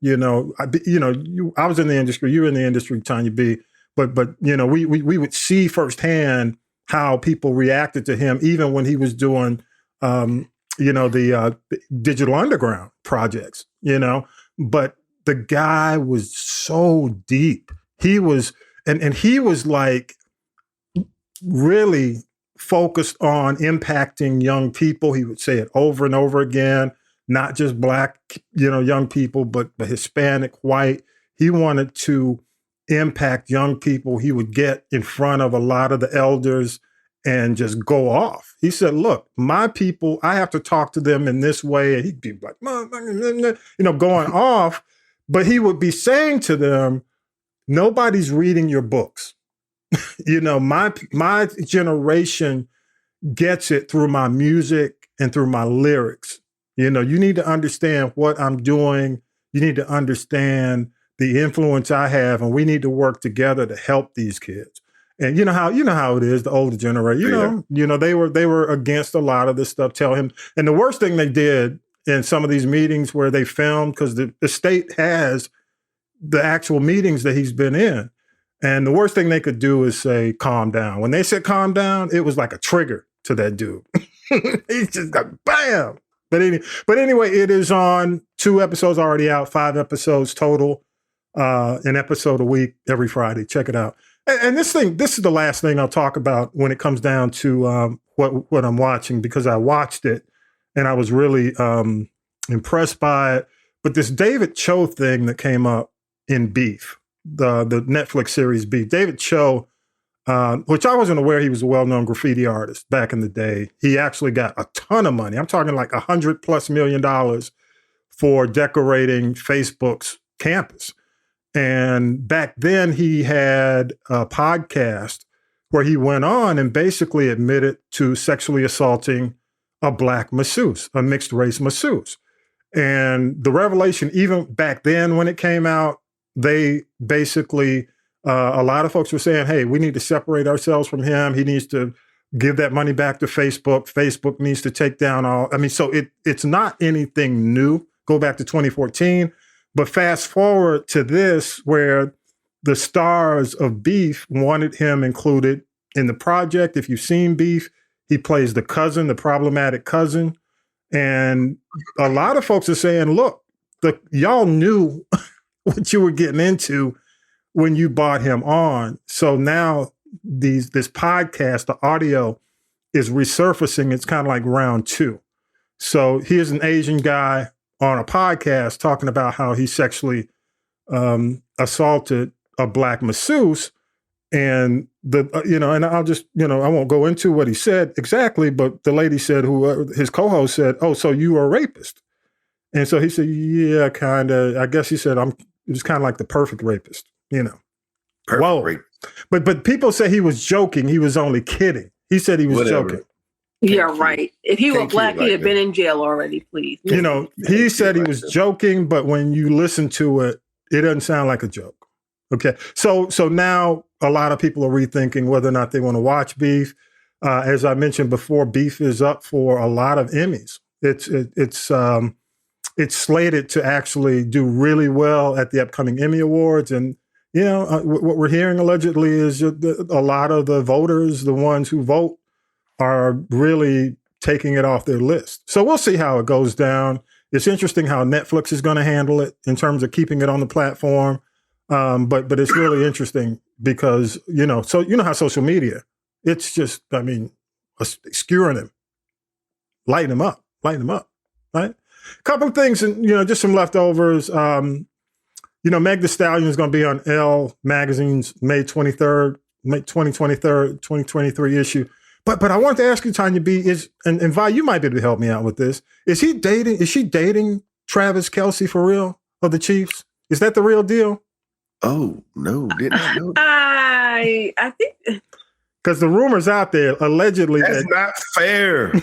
I was in the industry, you were in the industry, Tonya B, but we would see firsthand how people reacted to him, even when he was doing, the Digital Underground projects, but the guy was so deep. He was, and he was like really focused on impacting young people. He would say it over and over again, not just Black, young people, but Hispanic, white. He wanted to impact young people. He would get in front of a lot of the elders and just go off. He said, look, my people, I have to talk to them in this way. And he'd be like, going off. But he would be saying to them, nobody's reading your books. My generation gets it through my music and through my lyrics. You need to understand what I'm doing. You need to understand the influence I have, and we need to work together to help these kids. And you know how it is, the older generation, they were against a lot of this stuff, tell him. And the worst thing they did in some of these meetings where they filmed, because the state has the actual meetings that he's been in. And the worst thing they could do is say, calm down. When they said calm down, it was like a trigger to that dude. He just got bam. But anyway, it is on 2 episodes already out, 5 episodes total, an episode a week every Friday. Check it out. And this is the last thing I'll talk about when it comes down to what I'm watching, because I watched it and I was really impressed by it. But this David Cho thing that came up in Beef, the Netflix series Beef, David Cho, which I wasn't aware he was a well-known graffiti artist back in the day. He actually got a ton of money. I'm talking like $100+ million for decorating Facebook's campus. And back then he had a podcast where he went on and basically admitted to sexually assaulting a Black masseuse, a mixed race masseuse. And the revelation, even back then when it came out, they basically, a lot of folks were saying, hey, we need to separate ourselves from him. He needs to give that money back to Facebook. Facebook needs to take down all. So it's not anything new. Go back to 2014. But fast forward to this, where the stars of Beef wanted him included in the project. If you've seen Beef, he plays the cousin, the problematic cousin. And a lot of folks are saying, look, y'all knew what you were getting into when you brought him on. So now this podcast, the audio is resurfacing. It's kind of like round 2. So here's an Asian guy on a podcast talking about how he sexually assaulted a Black masseuse. And and I'll just, I won't go into what he said exactly, but the lady said, his co-host said, oh, so you are a rapist. And so he said, yeah, kind of. I guess he said, it was kind of like the perfect rapist, Perfect rapist. But people say he was joking. He was only kidding. He said he was joking. Yeah, right. If he were Black, he'd have been in jail already, please. He said he was joking, but when you listen to it, it doesn't sound like a joke. Okay. So now a lot of people are rethinking whether or not they want to watch Beef. As I mentioned before, Beef is up for a lot of Emmys. It's slated to actually do really well at the upcoming Emmy Awards. And, what we're hearing allegedly is a lot of the voters, the ones who vote, are really taking it off their list. So we'll see how it goes down. It's interesting how Netflix is going to handle it in terms of keeping it on the platform. But it's really interesting because, so how social media, it's just, skewering him, lighting him up, right? Couple of things, and, just some leftovers. Meg Thee Stallion is going to be on Elle Magazine's May 2023 issue. But I wanted to ask you, Tonya B, and Vi, you might be able to help me out with this. Is she dating Travis Kelce for real of the Chiefs? Is that the real deal? Oh, no, did not know that. I think because the rumors out there allegedly that's not fair.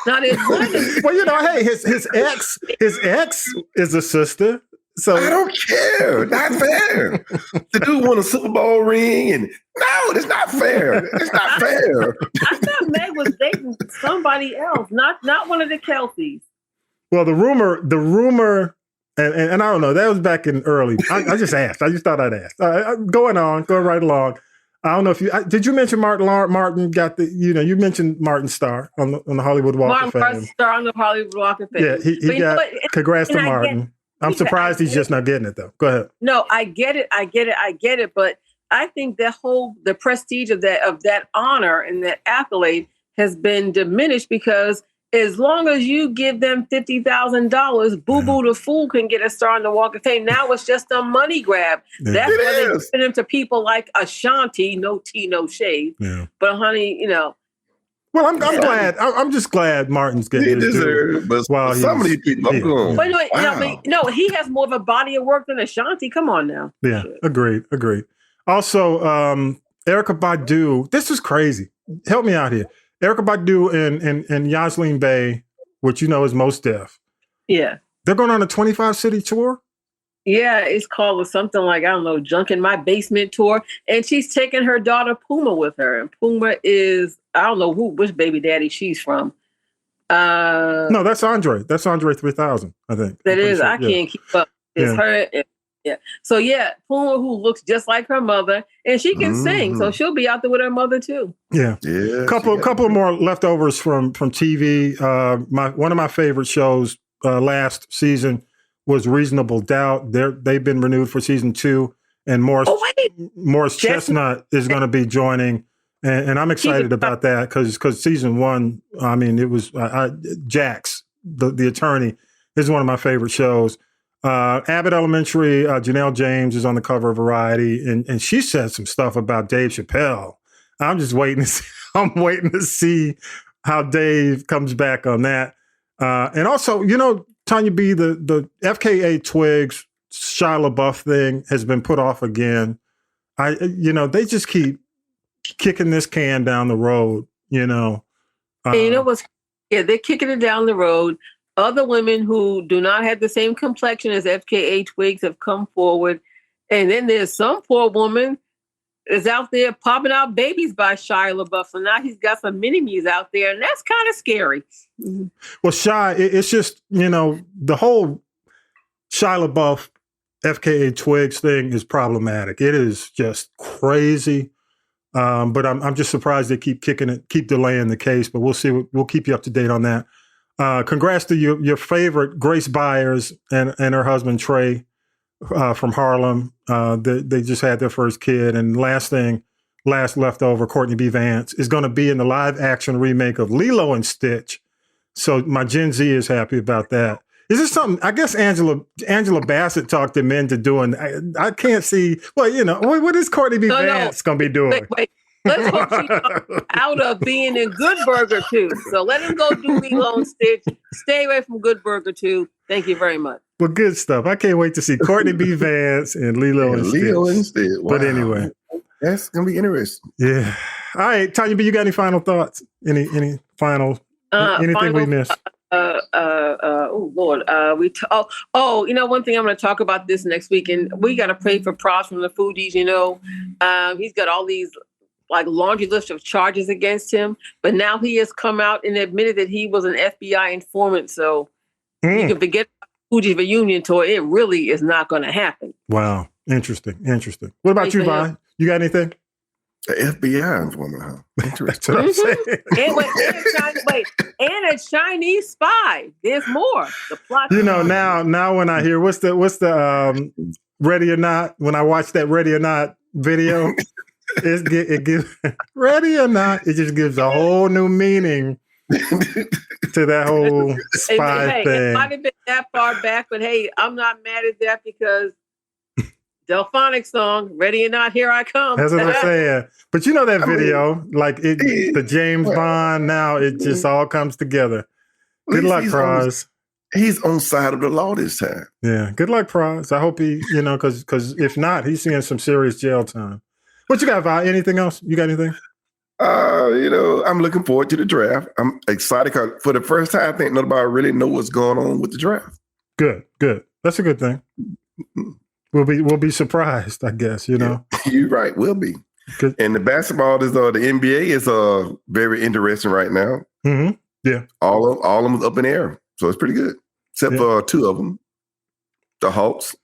Now there's one. Well, hey, his ex is a sister. So I don't care. Not fair. The dude won a Super Bowl ring, and no, it's not fair. It's not fair. I thought Meg was dating somebody else, not one of the Kelseys. Well, the rumor, and I don't know. That was back in early. I just asked. I just thought I'd ask. Going right along. I don't know if did you mention Martin got the, you mentioned Martin Starr on the Hollywood Walk of Fame. Martin Starr on the Hollywood Walk of Fame. Yeah, he got, congrats to Martin. I'm surprised he's just not getting it though. Go ahead. No, I get it. But I think the prestige of that honor and that accolade has been diminished because as long as you give them $50,000, Boo Boo the Fool can get a star on the Walk of Fame. Now it's just a money grab. Yeah. That's why they give them to people like Ashanti, no tea, no shade. Yeah. But honey, Well, I'm glad. I'm just glad Martin's getting his due. But some of these people, I'm going. But he has more of a body of work than Ashanti. Come on now. Yeah, agreed. Also, Erykah Badu. This is crazy. Help me out here. Erykah Badu and Yaslin Bey, which is Mos Def. Yeah. They're going on a 25-city tour? Yeah, it's called something like, I don't know, Junk in My Basement tour. And she's taking her daughter Puma with her. And Puma is, I don't know which baby daddy she's from. No, that's Andre. That's Andre 3000, I think. That is. Sure. I can't keep up. It's her. Yeah. So Puma, who looks just like her mother, and she can sing, so she'll be out there with her mother too. Yeah. Couple more leftovers from TV. One of my favorite shows last season was Reasonable Doubt. They've been renewed for season 2, and Morris Chestnut is going to be joining, and I'm excited about that because season 1, I mean, it was Jax, the attorney, is one of my favorite shows. Abbott Elementary, Janelle James is on the cover of Variety, and she said some stuff about Dave Chappelle. I'm just waiting to see, to see how Dave comes back on that. And also, Tonya B, the FKA Twigs Shia LaBeouf thing has been put off again. They just keep kicking this can down the road, And what's they're kicking it down the road. Other women who do not have the same complexion as FKA Twigs have come forward. And then there's some poor woman is out there popping out babies by Shia LaBeouf. So now he's got some mini-me's out there, and that's kind of scary. Well, Shia, it's just, the whole Shia LaBeouf FKA Twigs thing is problematic. It is just crazy. But I'm just surprised they keep delaying the case, but we'll see. We'll keep you up to date on that. Congrats to your favorite Grace Byers and her husband Trey from Harlem. They just had their first kid. And last leftover, Courtney B. Vance is going to be in the live action remake of Lilo and Stitch. So my Gen Z is happy about that. Is this something? I guess Angela Bassett talked him into doing. I can't see. Well, what is Courtney B. Vance going to be doing? Wait. Let's hope she's out of being in Good Burger 2. So let him go do Lilo and Stitch. Stay away from Good Burger 2. Thank you very much. Well, good stuff. I can't wait to see Courtney B. Vance and Lilo and Stitch. Wow. But anyway. That's going to be interesting. Yeah. All right, Tonya B., you got any final thoughts? Any final, anything we missed? Oh Lord, one thing I'm going to talk about this next week, and we got to pray for Pras from the Foodies. He's got all these laundry list of charges against him, but now he has come out and admitted that he was an FBI informant. So you can forget Fuji's reunion tour. It really is not going to happen. Wow, interesting. What about you, Vi? You got anything? The FBI informant, huh? Interesting. That's what I'm saying. And a Chinese spy. There's more. The plot. Now when I hear what's the Ready or Not, when I watch that Ready or Not video. It gives Ready or Not. It just gives a whole new meaning to that whole spy thing. It might have been that far back, but hey, I'm not mad at that because Delphonic song, Ready or Not, Here I Come. That's what I'm saying. But that video, the James Bond. Now it just all comes together. Good luck, Pras. He's on side of the law this time. Yeah, good luck, Pras. I hope he, because if not, he's seeing some serious jail time. What you got, Vi? Anything else? You got anything? I'm looking forward to the draft. I'm excited because for the first time, I think nobody really knows what's going on with the draft. Good. That's a good thing. We'll be surprised, I guess. You're right. We'll be. Good. And the basketball is the NBA is very interesting right now. Mm-hmm. Yeah, all of them up in the air, so it's pretty good. Except for two of them, the Hawks.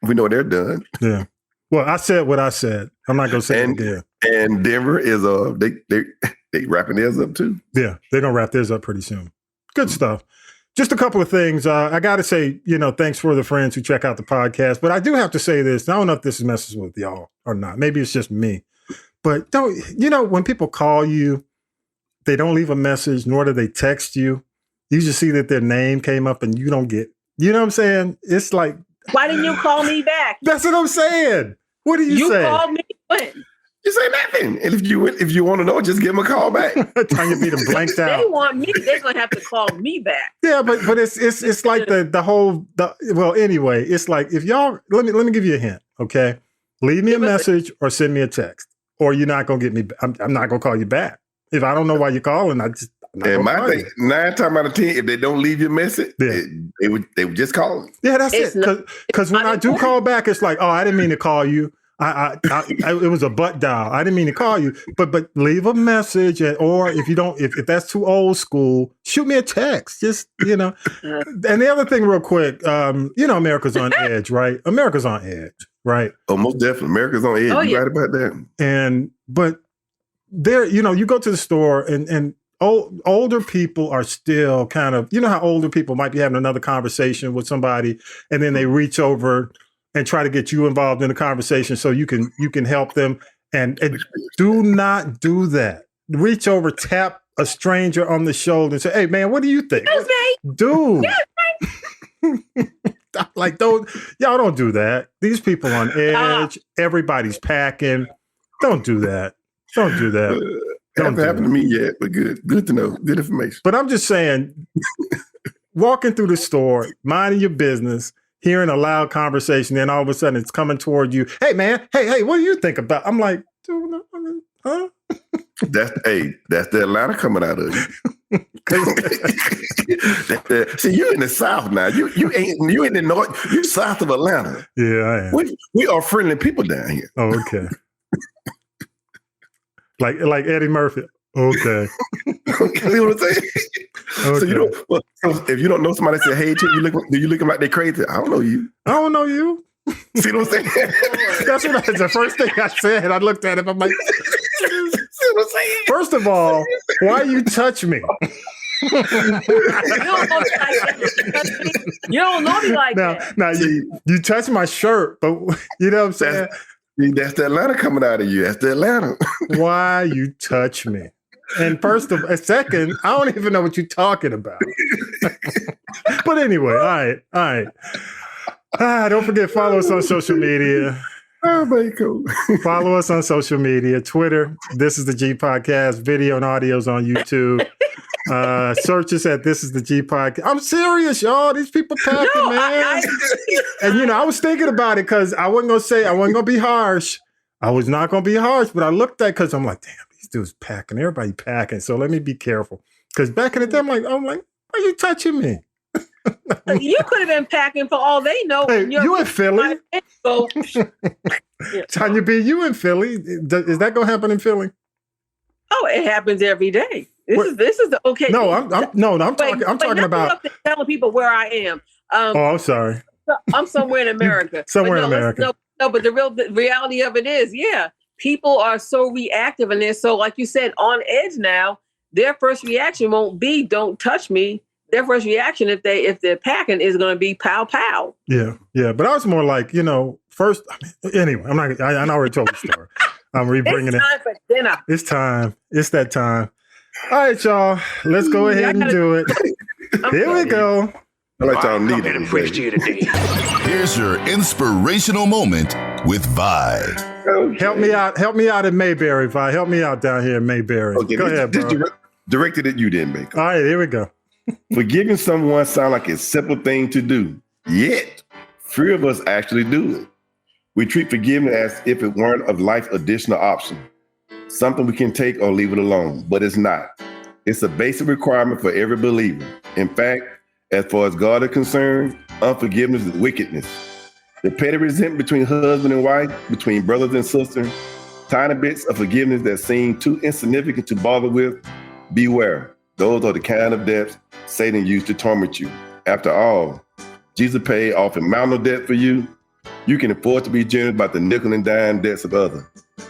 We know they're done. Yeah. Well, I said what I said. I'm not gonna say it again. And Denver is they wrapping theirs up too. Yeah, they're gonna wrap theirs up pretty soon. Good stuff. Just a couple of things. I got to say, thanks for the friends who check out the podcast. But I do have to say this. I don't know if this messes with y'all or not. Maybe it's just me. But when people call you, they don't leave a message, nor do they text you. You just see that their name came up and you don't get, you know what I'm saying? It's like, why didn't you call me back? That's what I'm saying. What do you say? You called me when? You say nothing. And if you want to know, just give them a call back. Tanya beat them blanked out. They want me. They're gonna have to call me back. Yeah, but it's like anyway. It's like if y'all let me give you a hint. Okay, leave me a message or send me a text, or you're not gonna get me. I'm not gonna call you back if I don't know why you're calling. And my thing, 9 times out of 10, if they don't leave your message, they would just call. Yeah, that's it. Because when I do call back, it's like, oh, I didn't mean to call you. It was a butt dial. I didn't mean to call you, but leave a message, or if that's too old school, shoot me a text. Just And the other thing, real quick, America's on edge, right? America's on edge, right? Oh, most definitely, America's on edge. You right about that. But there, you go to the store and older people are still kind of, how older people might be having another conversation with somebody, and then they reach over and try to get you involved in the conversation so you can help them. And do not do that. Reach over, tap a stranger on the shoulder and say, "Hey, man, what do you think?" Dude. Like, y'all don't do that. These people on edge. Everybody's packing. Don't do that. Don't do that. Hasn't happened to me yet, but good to know. Good information. But I'm just saying, walking through the store, minding your business, hearing a loud conversation, then all of a sudden it's coming toward you. Hey, man. Hey, what do you think about? I'm like, dude, huh? That's the Atlanta coming out of you. See, you're in the South now. You in the North. You're south of Atlanta. Yeah, I am. We are friendly people down here. Oh, okay. like Eddie Murphy. Okay. See what I'm saying? Okay. So if you don't know somebody, say, "Hey, do you look like they crazy?" I don't know you. I don't know you. See what I'm saying? That's the first thing I said. I looked at him. I'm like, see what I'm saying? First of all, why you touch me? You don't know me like that. Now you touch my shirt, but you know what I'm saying? That's the Atlanta coming out of you. That's the Atlanta. Why you touch me? And second, I don't even know what you're talking about. But anyway, all right. Don't forget, follow us on social media. Oh, very cool. Follow us on social media, Twitter. This is the G Podcast. Video and audio's on YouTube. Search us at This is the G Podcast. I'm serious, y'all. These people packing, man. And I was thinking about it because I wasn't gonna be harsh. I was not gonna be harsh, but I looked at because I'm like, damn, these dudes packing. Everybody packing. So let me be careful. Because back in the day, I'm like, why are you touching me? You could have been packing for all they know. Hey, you in Philly? Tonya B, you in Philly? Is that gonna happen in Philly? Oh, it happens every day. This is the okay. No, I'm talking about telling people where I am. I'm sorry. I'm somewhere in America. Somewhere in America. No, but the reality of it is, people are so reactive and they're so, like you said, on edge now. Their first reaction won't be "Don't touch me." Their first reaction, if they're packing, is going to be "Pow pow." Yeah. But I was more like, first. Anyway, I'm not. I already told the story. I'm rebringing it. It's time for dinner. It's time. It's that time. All right, y'all. Let's go ahead and do it. Here we go. I like y'all need it. Preach to you today. Here's your inspirational moment with Vi. Okay. Help me out in Mayberry, Vi. Help me out down here in Mayberry. Okay, go ahead, bro. Directed at you, then, Baker. All right, here we go. Forgiving someone sounds like a simple thing to do, yet few of us actually do it. We treat forgiveness as if it weren't a life additional option. something we can take or leave it alone, but it's not. It's a basic requirement for every believer. In fact, as far as God is concerned, unforgiveness is wickedness. The petty resentment between husband and wife, between brothers and sisters, tiny bits of forgiveness that seem too insignificant to bother with, beware. Those are the kind of debts Satan used to torment you. After all, Jesus paid off a mountain of debt for you. You can afford to be generous about the nickel and dime debts of others.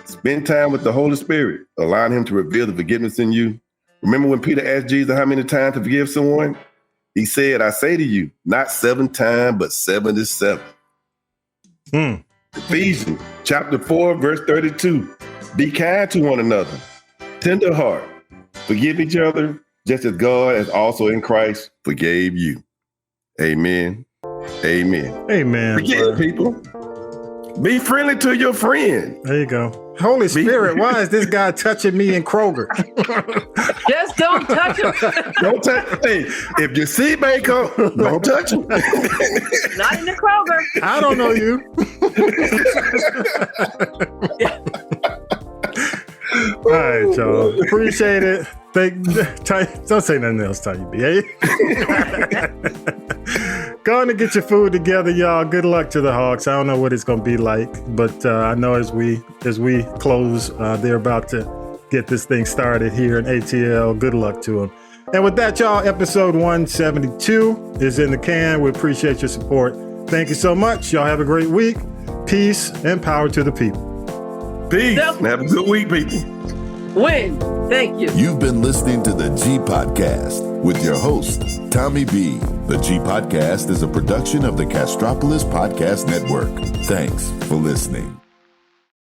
Spend time with the Holy Spirit, allowing him to reveal the forgiveness in you. Remember when Peter asked Jesus how many times to forgive someone? He said, I say to you, not 7 times, but 77. Ephesians chapter 4, verse 32. Be kind to one another, tender heart, forgive each other, just as God has also in Christ forgave you. Amen. Amen. Amen. Forgive people. Be friendly to your friend. There you go. Holy Spirit, why is this guy touching me in Kroger? Just don't touch him. Don't touch. Hey, if you see Bacon, don't touch him. Not in the Kroger. I don't know you. All right, y'all. Appreciate it. Don't say nothing else, Tonya B. Go on and get your food together, y'all. Good luck to the Hawks. I don't know what it's going to be like, but I know as we close, they're about to get this thing started here in ATL. Good luck to them. And with that, y'all, episode 172 is in the can. We appreciate your support. Thank you so much. Y'all have a great week. Peace and power to the people. Peace. And have a good week, people. Win. Thank you. You've been listening to the G Podcast with your host, Tommy B. The G Podcast is a production of the Castropolis Podcast Network. Thanks for listening.